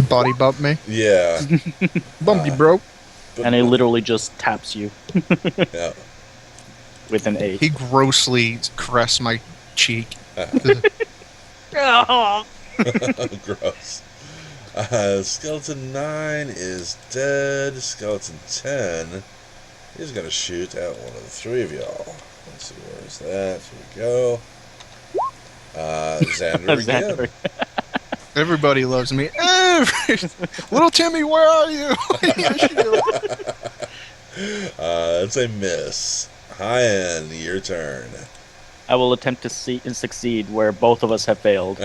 Body bump me. Yeah. Bump you, bro. But, And it literally just taps you yeah. with an 8. He grossly caressed my cheek. Oh. Gross. Skeleton 9 is dead. Skeleton 10 is going to shoot at one of the three of y'all. Let's see, where is that? Here we go. Xander again. Xander. Everybody loves me. Little Timmy, where are you? It's a miss. High end, your turn. I will attempt to see and succeed where both of us have failed.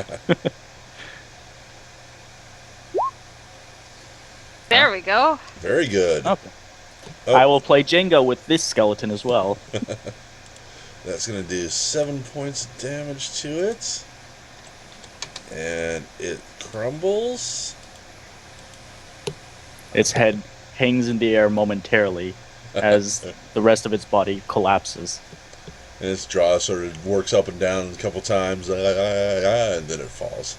There we go. Very good. Okay. Oh. I will play Jenga with this skeleton as well. That's going to do 7 points of damage to it. And it crumbles. Its head hangs in the air momentarily as the rest of its body collapses. And its jaw sort of works up and down a couple times, and then it falls.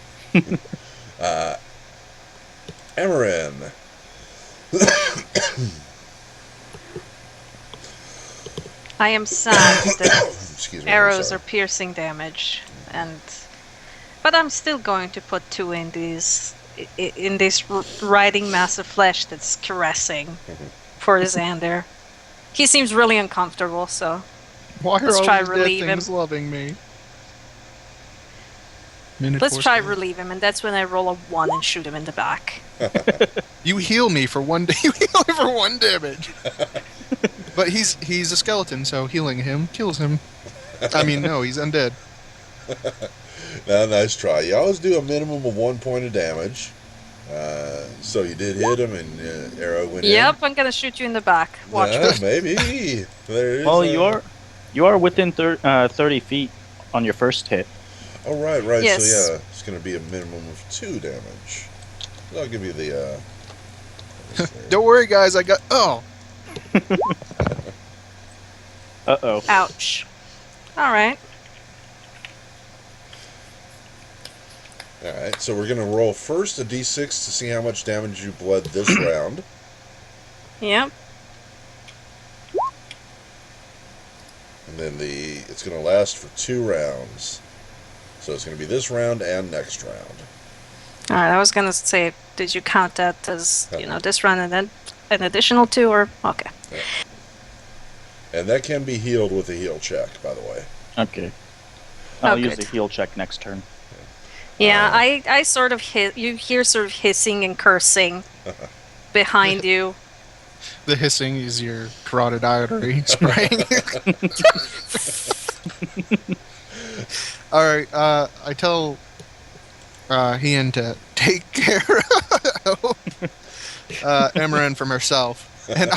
Amarin. I am sad that Excuse me. arrows are piercing damage, but I'm still going to put 2 in this riding mass of flesh that's caressing for Xander. He seems really uncomfortable, so Why are let's all try these dead relieve him. things loving me? Let's try relieve him, and that's when I roll a 1 and shoot him in the back. You heal me for one. You heal me for 1 damage. But he's a skeleton, so healing him kills him. I mean, no, he's undead. Now, nice try. You always do a minimum of 1 point of damage. So you did hit him, and arrow went in. Yep, I'm gonna shoot you in the back. Watch Yeah, me. maybe. There it is. Well, you are within 30 feet on your first hit. Oh, right. Yes. So, yeah, it's going to be a minimum of 2 damage. So I'll give you the, Don't worry, guys. I got. Oh, Uh-oh. Ouch. All right. Alright, so we're going to roll first a d6 to see how much damage you bled this round. Yep. And then it's going to last for 2 rounds. So it's going to be this round and next round. All right. I was gonna say, did you count that as this round and then an additional 2, or okay? And that can be healed with a heal check, by the way. Okay. I'll Oh, use good. the heal check next turn. Yeah, I sort of you hear sort of hissing and cursing behind you. the hissing is your carotid artery spraying. All right. I tell Ian to take care of Amarin from herself, and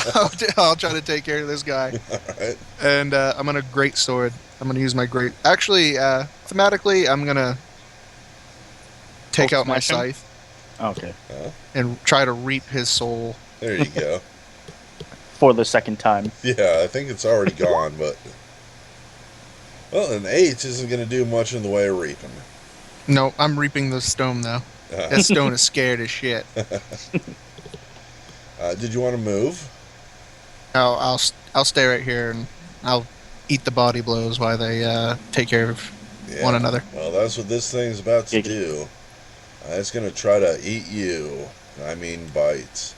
I'll try to take care of this guy. Alright. And I'm gonna great sword. I'm gonna use my great. Actually, thematically, I'm gonna take Hulk out my smash him? scythe Okay. and try to reap his soul. There you go. For the second time. Yeah, I think it's already gone, but... Well, an 8 isn't going to do much in the way of reaping. No, I'm reaping the stone though. That stone is scared as shit. Did you want to move? I'll stay right here and I'll eat the body blows while they take care of one Yeah. another. Well, that's what this thing's about to Giggity. do. It's gonna try to eat you. I mean, bite.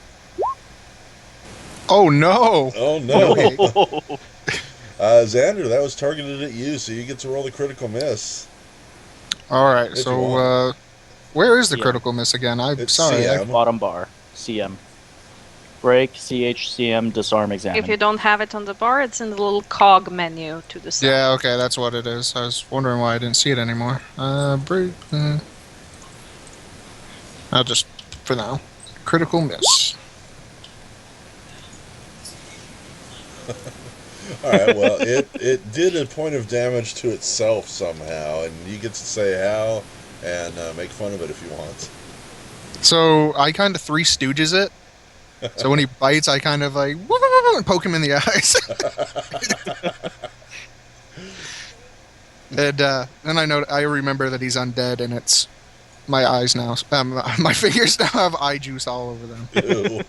Oh no! Oh Oh no, wait. Xander, that was targeted at you, so you get to roll the critical miss All right. if you want. So where is the CM. critical miss again? I'm It's sorry. CM. Bottom bar. CM. Break, CHCM, disarm, examine. If you don't have it on the bar, it's in the little cog menu to the side. Yeah. Okay. That's what it is. I was wondering why I didn't see it anymore. Break. I'll just for now. Critical miss. All right. Well, it did a point of damage to itself somehow, and you get to say how and make fun of it if you want. So I kind of Three Stooges it. So when he bites, I kind of like and poke him in the eyes. And then I remember that he's undead, and it's my eyes now. My fingers now have eye juice all over them. Ew.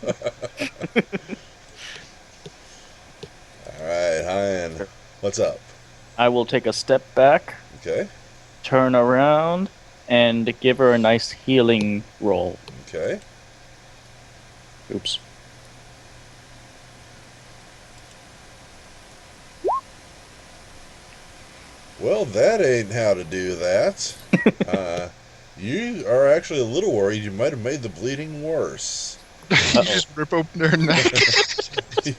All right, Hyan, what's up? I will take a step back, Okay. turn around, and give her a nice healing roll. Okay. Oops. Well, that ain't how to do that. You are actually a little worried you might have made the bleeding worse. You just rip open her neck.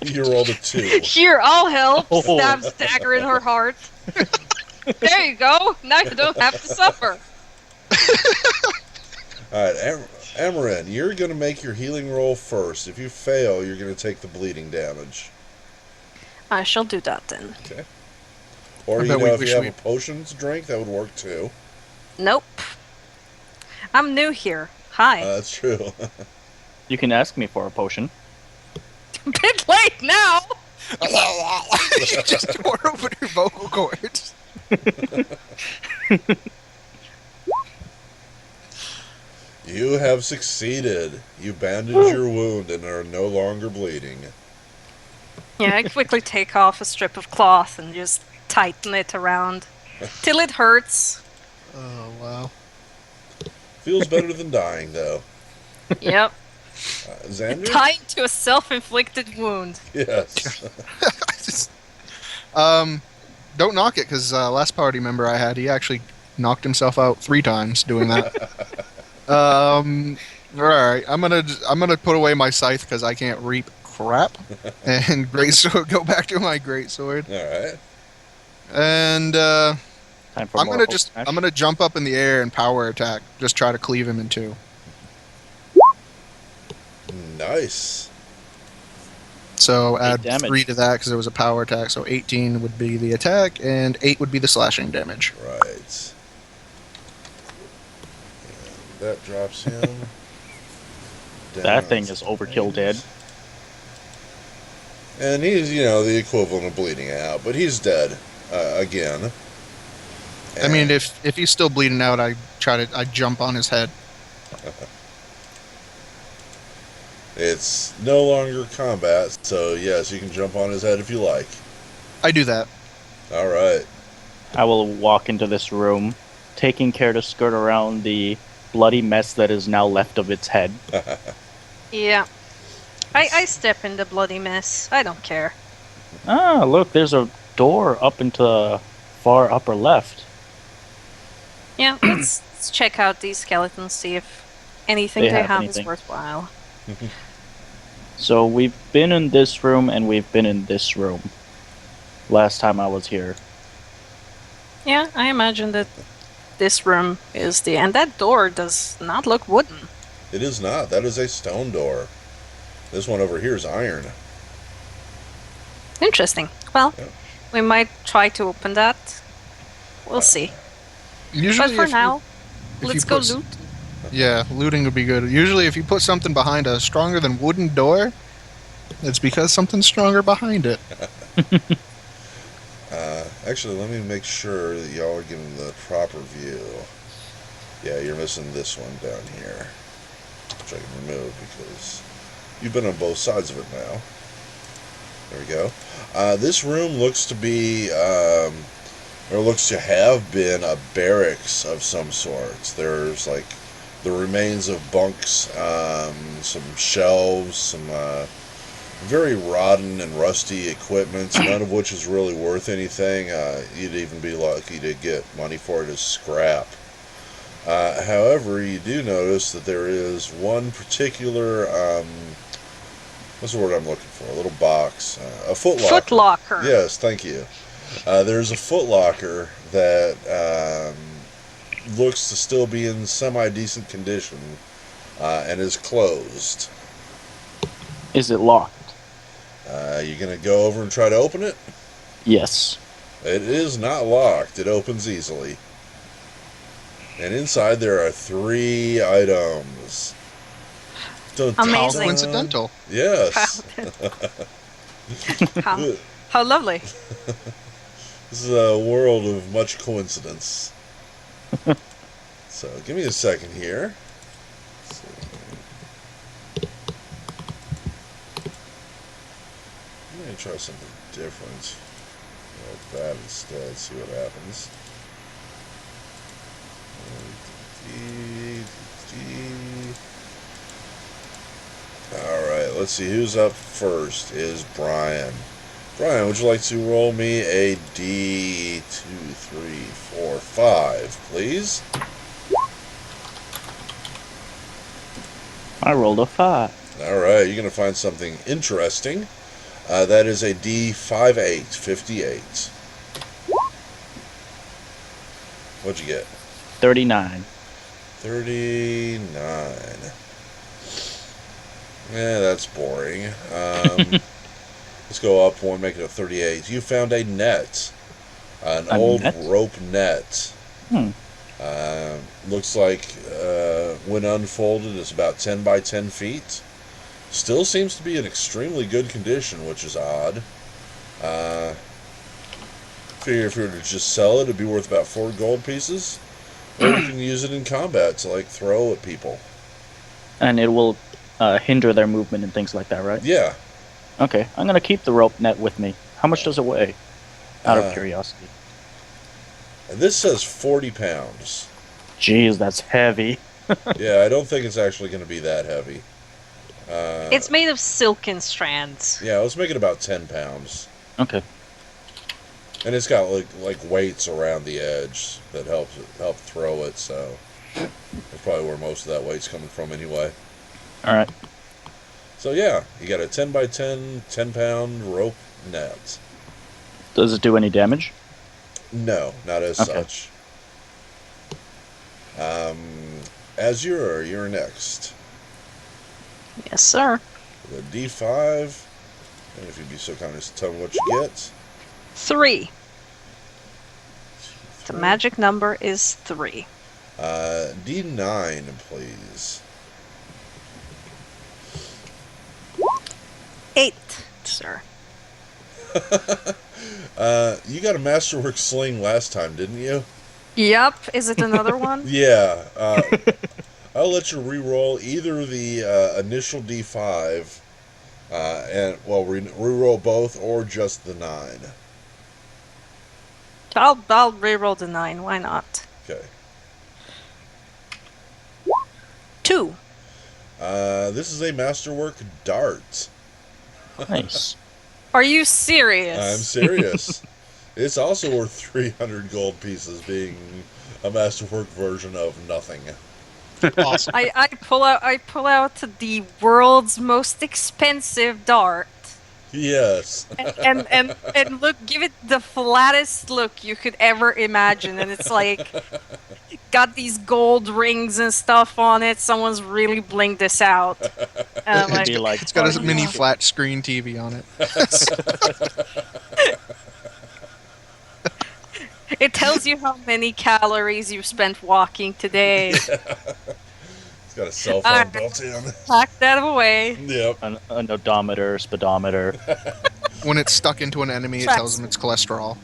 You rolled a 2. Here, I'll help. Oh. Stab dagger in her heart. There you go. Now you don't have to suffer. All right, Amarin, you're going to make your healing roll first. If you fail, you're going to take the bleeding damage. I shall do that then. Okay. Or, I you bet know, we if you wish have we- a potion to drink, that would work too. Nope. I'm new here. Hi. That's true. You can ask me for a potion. A bit late now. You just tore open her vocal cords. You have succeeded. You bandaged your wound and are no longer bleeding. Yeah, I quickly take off a strip of cloth and just tighten it around till it hurts. Oh wow. Feels better than dying, though. Yep. Xander? Tying to a self-inflicted wound. Yes. Don't knock it, because last party member I had, he actually knocked himself out 3 times doing that. All right, I'm gonna put away my scythe because I can't reap crap, and greatsword go back to my greatsword, All right. and Time for I'm more gonna Hulk smash. I'm gonna jump up in the air and power attack, just try to cleave him in 2. Nice. So add damage. 3 to that because it was a power attack. So 18 would be the attack, and 8 would be the slashing damage. Right. And that drops him. down That thing to is overkill dead. And he's, you know, the equivalent of bleeding out, but he's dead again. I mean, And- if he's still bleeding out, I jump on his head. It's no longer combat, so yes, you can jump on his head if you like. I do that. All right. I will walk into this room, taking care to skirt around the bloody mess that is now left of its head. Yeah. I step in the bloody mess. I don't care. Ah, look, there's a door up into the far upper left. Yeah, let's check out these skeletons, see if anything They they have have anything. is worthwhile. So we've been in this room and we've been in this room. Last time I was here. Yeah, I imagine that this room is the... And that door does not look wooden. It is not. That is a stone door. This one over here is iron. Interesting. Well, Yeah. we might try to open that. We'll see. Usually, But for if you- now, if you let's go put- loot. Yeah, looting would be good. Usually, if you put something behind a stronger than wooden door, it's because something's stronger behind it. Actually, let me make sure that y'all are getting the proper view. Yeah, you're missing this one down here, which I can remove because you've been on both sides of it now. There we go. This room looks to be, or looks to have been a barracks of some sort. There's like the remains of bunks, some shelves, some very rotten and rusty equipment, none of which is really worth anything. You'd even be lucky to get money for it as scrap. However, you do notice that there is one particular, what's the word I'm looking for? A little box. A footlocker. Footlocker. Yes, thank you. There's a footlocker that looks to still be in semi-decent condition and is closed. Is it locked? You gonna go over and try to open it? Yes. It is not locked. It opens easily. And inside there are 3 items. Dun, dun, Amazing. How dun. coincidental. Yes. How lovely. This is a world of much coincidence. So, give me a second here. I'm going to try something different. Like that instead, see what happens. Alright, let's see who's up first is Brian. Brian, would you like to roll me a D2, 3, 4, 5, please? I rolled a 5. Alright, you're going to find something interesting. That is a D5, 8, 58. What'd you get? 39. 39. Yeah, that's boring. Let's go up one, make it a 38. You found a net. An old net? rope net. Looks like when unfolded, it's about 10 by 10 feet. Still seems to be in extremely good condition, which is odd. Figure if you were to just sell it, it'd be worth about 4 gold pieces. Or you can use it in combat to, like, throw at people. And it will hinder their movement and things like that, right? Yeah. Okay, I'm going to keep the rope net with me. How much does it weigh? Out of curiosity. And this says 40 pounds. Jeez, that's heavy. Yeah, I don't think it's actually going to be that heavy. It's made of silken strands. Yeah, let's make it about 10 pounds. Okay. And it's got like weights around the edge that help throw it, so that's probably where most of that weight's coming from anyway. Alright. So yeah, you got a 10 by 10, 10-pound rope net. Does it do any damage? No, not as Okay. such. Azure, you're next. Yes, sir. The D5, and if you'd be so kind as to tell me what you get. 3. The magic number is 3. D9, please. 8, sir. You got a Masterwork sling last time, didn't you? Yep. Is it another one? Yeah. I'll let you re-roll either the initial D5, and well, re-roll both, or just the 9. I'll reroll the 9. Why not? Okay. 2. This is a Masterwork dart. Nice. Are you serious? I'm serious. It's also worth 300 gold pieces, being a Masterwork version of nothing. Awesome. I pull out the world's most expensive dart. Yes. And look, give it the flattest look you could ever imagine, and it's like got these gold rings and stuff on it. Someone's really blinged this out. And I'm It'd be like It's got a Oh, mini yeah. flat screen TV on it. It tells you how many calories you've spent walking today. It's got a cell phone Alright. built in. Pack that away. Yep. an odometer, speedometer. When it's stuck into an enemy, it tells them it's cholesterol.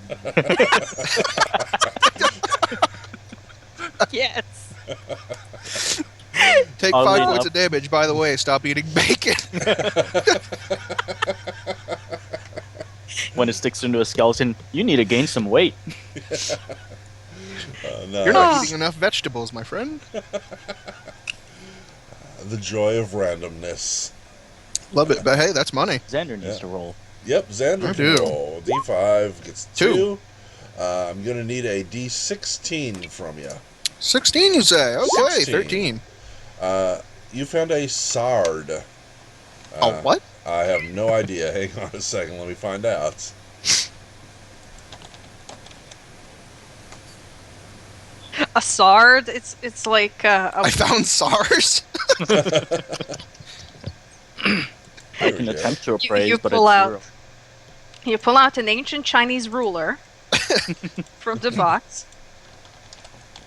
Yes. Take Oddly 5 points enough- of damage. By the way, stop eating bacon. when it sticks into a skeleton, you need to gain some weight. No, You're not Oh. eating enough vegetables, my friend. the joy of randomness. Love it, but hey, that's money. Xander needs Yeah. to roll. Yep, Xander I can do. roll. D5 gets 2. Two. I'm going to need a D16 from you. 16, you say? Okay, 16. 13. You found a sard. Oh, what? I have no idea. Hang on a second. Let me find out. A sard. It's like I found SARS. I There can we go. attempt to You- appraise, you but pull it's out- 0. you pull out an ancient Chinese ruler from the box.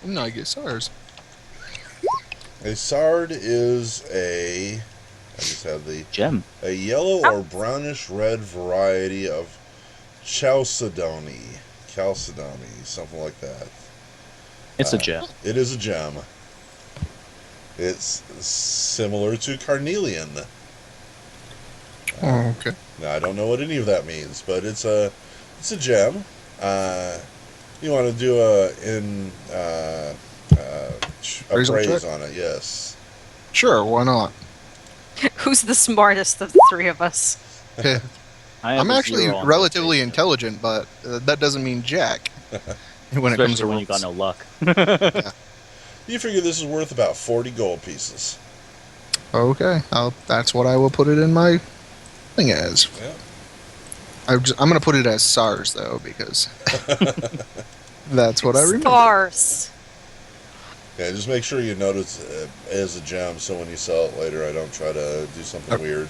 No, I get SARS. A sard is I just have a yellow or brownish red variety of chalcedony, something like that. It's a gem. It is a gem. It's similar to carnelian. Oh, okay. Now I don't know what any of that means, but it's a gem. You want to do Appraisal appraise check? on it? Yes. Sure, why not? Who's the smartest of the three of us? I have I'm a actually 0 on the relatively appraise, intelligent, but that doesn't mean jack. When it especially comes to when you got rolls. no luck. You figure this is worth about 40 gold pieces. Okay, that's what I will put it in my thing as. Yeah. I'm going to put it as SARS, though, because that's what I remember. Stars. Yeah, just make sure you notice it as a gem, so when you sell it later, I don't try to do something weird.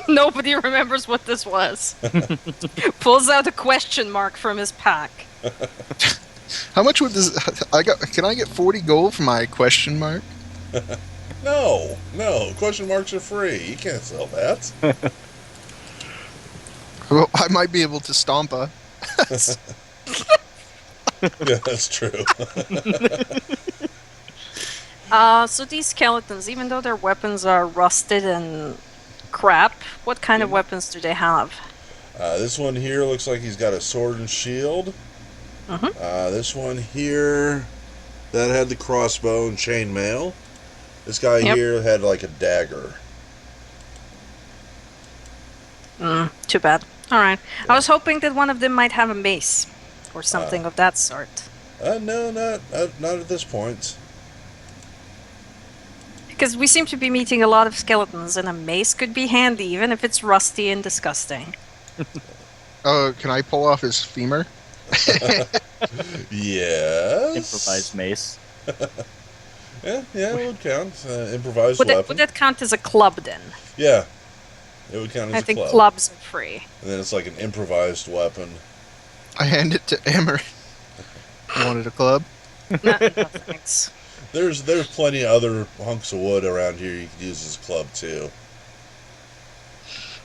Nobody remembers what this was. Pulls out a question mark from his pack. How much would this... Can I get 40 gold for my question mark? No, question marks are free. You can't sell that. Well, I might be able to stomp a... Yeah, that's true. So these skeletons, even though their weapons are rusted and crap, what kind of weapons do they have? This one here looks like he's got a sword and shield. Mhm. This one here, that had the crossbow and chainmail. This guy Yep. here had like a dagger. Too bad. Alright. I was hoping that one of them might have a mace. Or something of that sort. No, not at this point. Because we seem to be meeting a lot of skeletons, and a mace could be handy, even if it's rusty and disgusting. Can I pull off his femur? Yes. Improvised mace. Yeah, it would count. Improvised Would weapon. that count as a club then? Yeah, it would count as I a think club. clubs are free. And then it's like an improvised weapon. I hand it to Emmer. You wanted a club? No, no thanks. There's plenty of other hunks of wood around here you could use as a club too.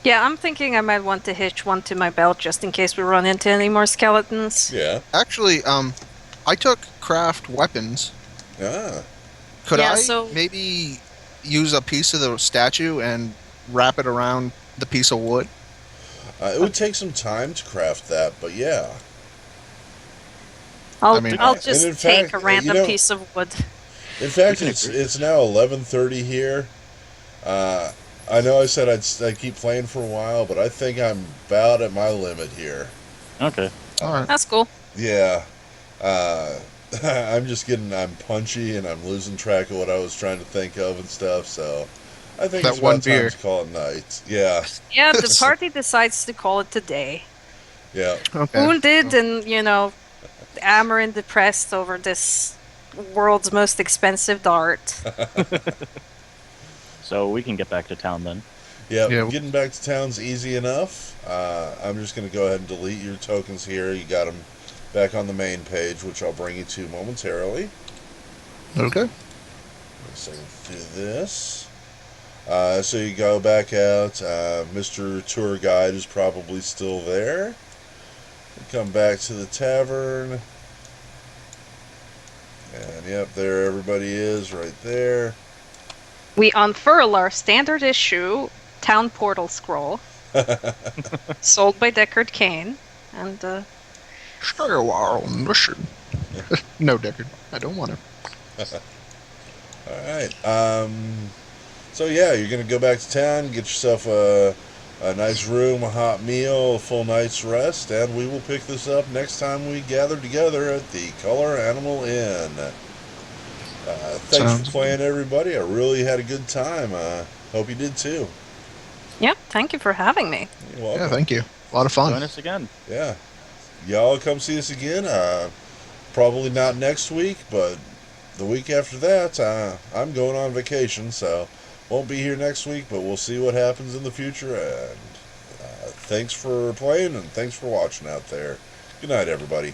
Yeah, I'm thinking I might want to hitch one to my belt just in case we run into any more skeletons. Yeah. Actually, I took craft weapons. Ah. Could Yeah, I so- maybe use a piece of the statue and wrap it around the piece of wood? It would take some time to craft that, but yeah. I'll mean- I'll And just in take fact, a random you know- piece of wood. In fact, can it's agree. it's now 11:30 here. I know I said I'd keep playing for a while, but I think I'm about at my limit here. Okay. All right. That's cool. Yeah. I'm punchy and I'm losing track of what I was trying to think of and stuff, so I think That it's one about time beer. to call it night. Yeah. Yeah, the party decides to call it today. Yeah. Okay. Wounded and, hammer and depressed over this world's most expensive dart. So we can get back to town then. Yeah, Yeah. getting back to town's easy enough. I'm just going to go ahead and delete your tokens here. You got them back on the main page, which I'll bring you to momentarily. Okay. So do this. So you go back out. Mr. Tour Guide is probably still there. You come back to the tavern. And yep, there everybody is right there. We unfurl our standard issue town portal scroll. sold by Deckard Cain, and Stay a while on mission. No, Deckard. I don't want to. All right. So yeah, you're gonna go back to town, get yourself a nice room, a hot meal, a full night's rest, and we will pick this up next time we gather together at the Color Animal Inn. Thanks for Sounds playing, everybody. I really had a good time. Hope you did too. yeah, thank you for having me. You're welcome. Yeah, thank you. A lot of fun. Join us again. Yeah. Y'all come see us again. Probably not next week, but the week after that, I'm going on vacation, so won't be here next week, but we'll see what happens in the future. And thanks for playing, and thanks for watching out there. Good night, everybody.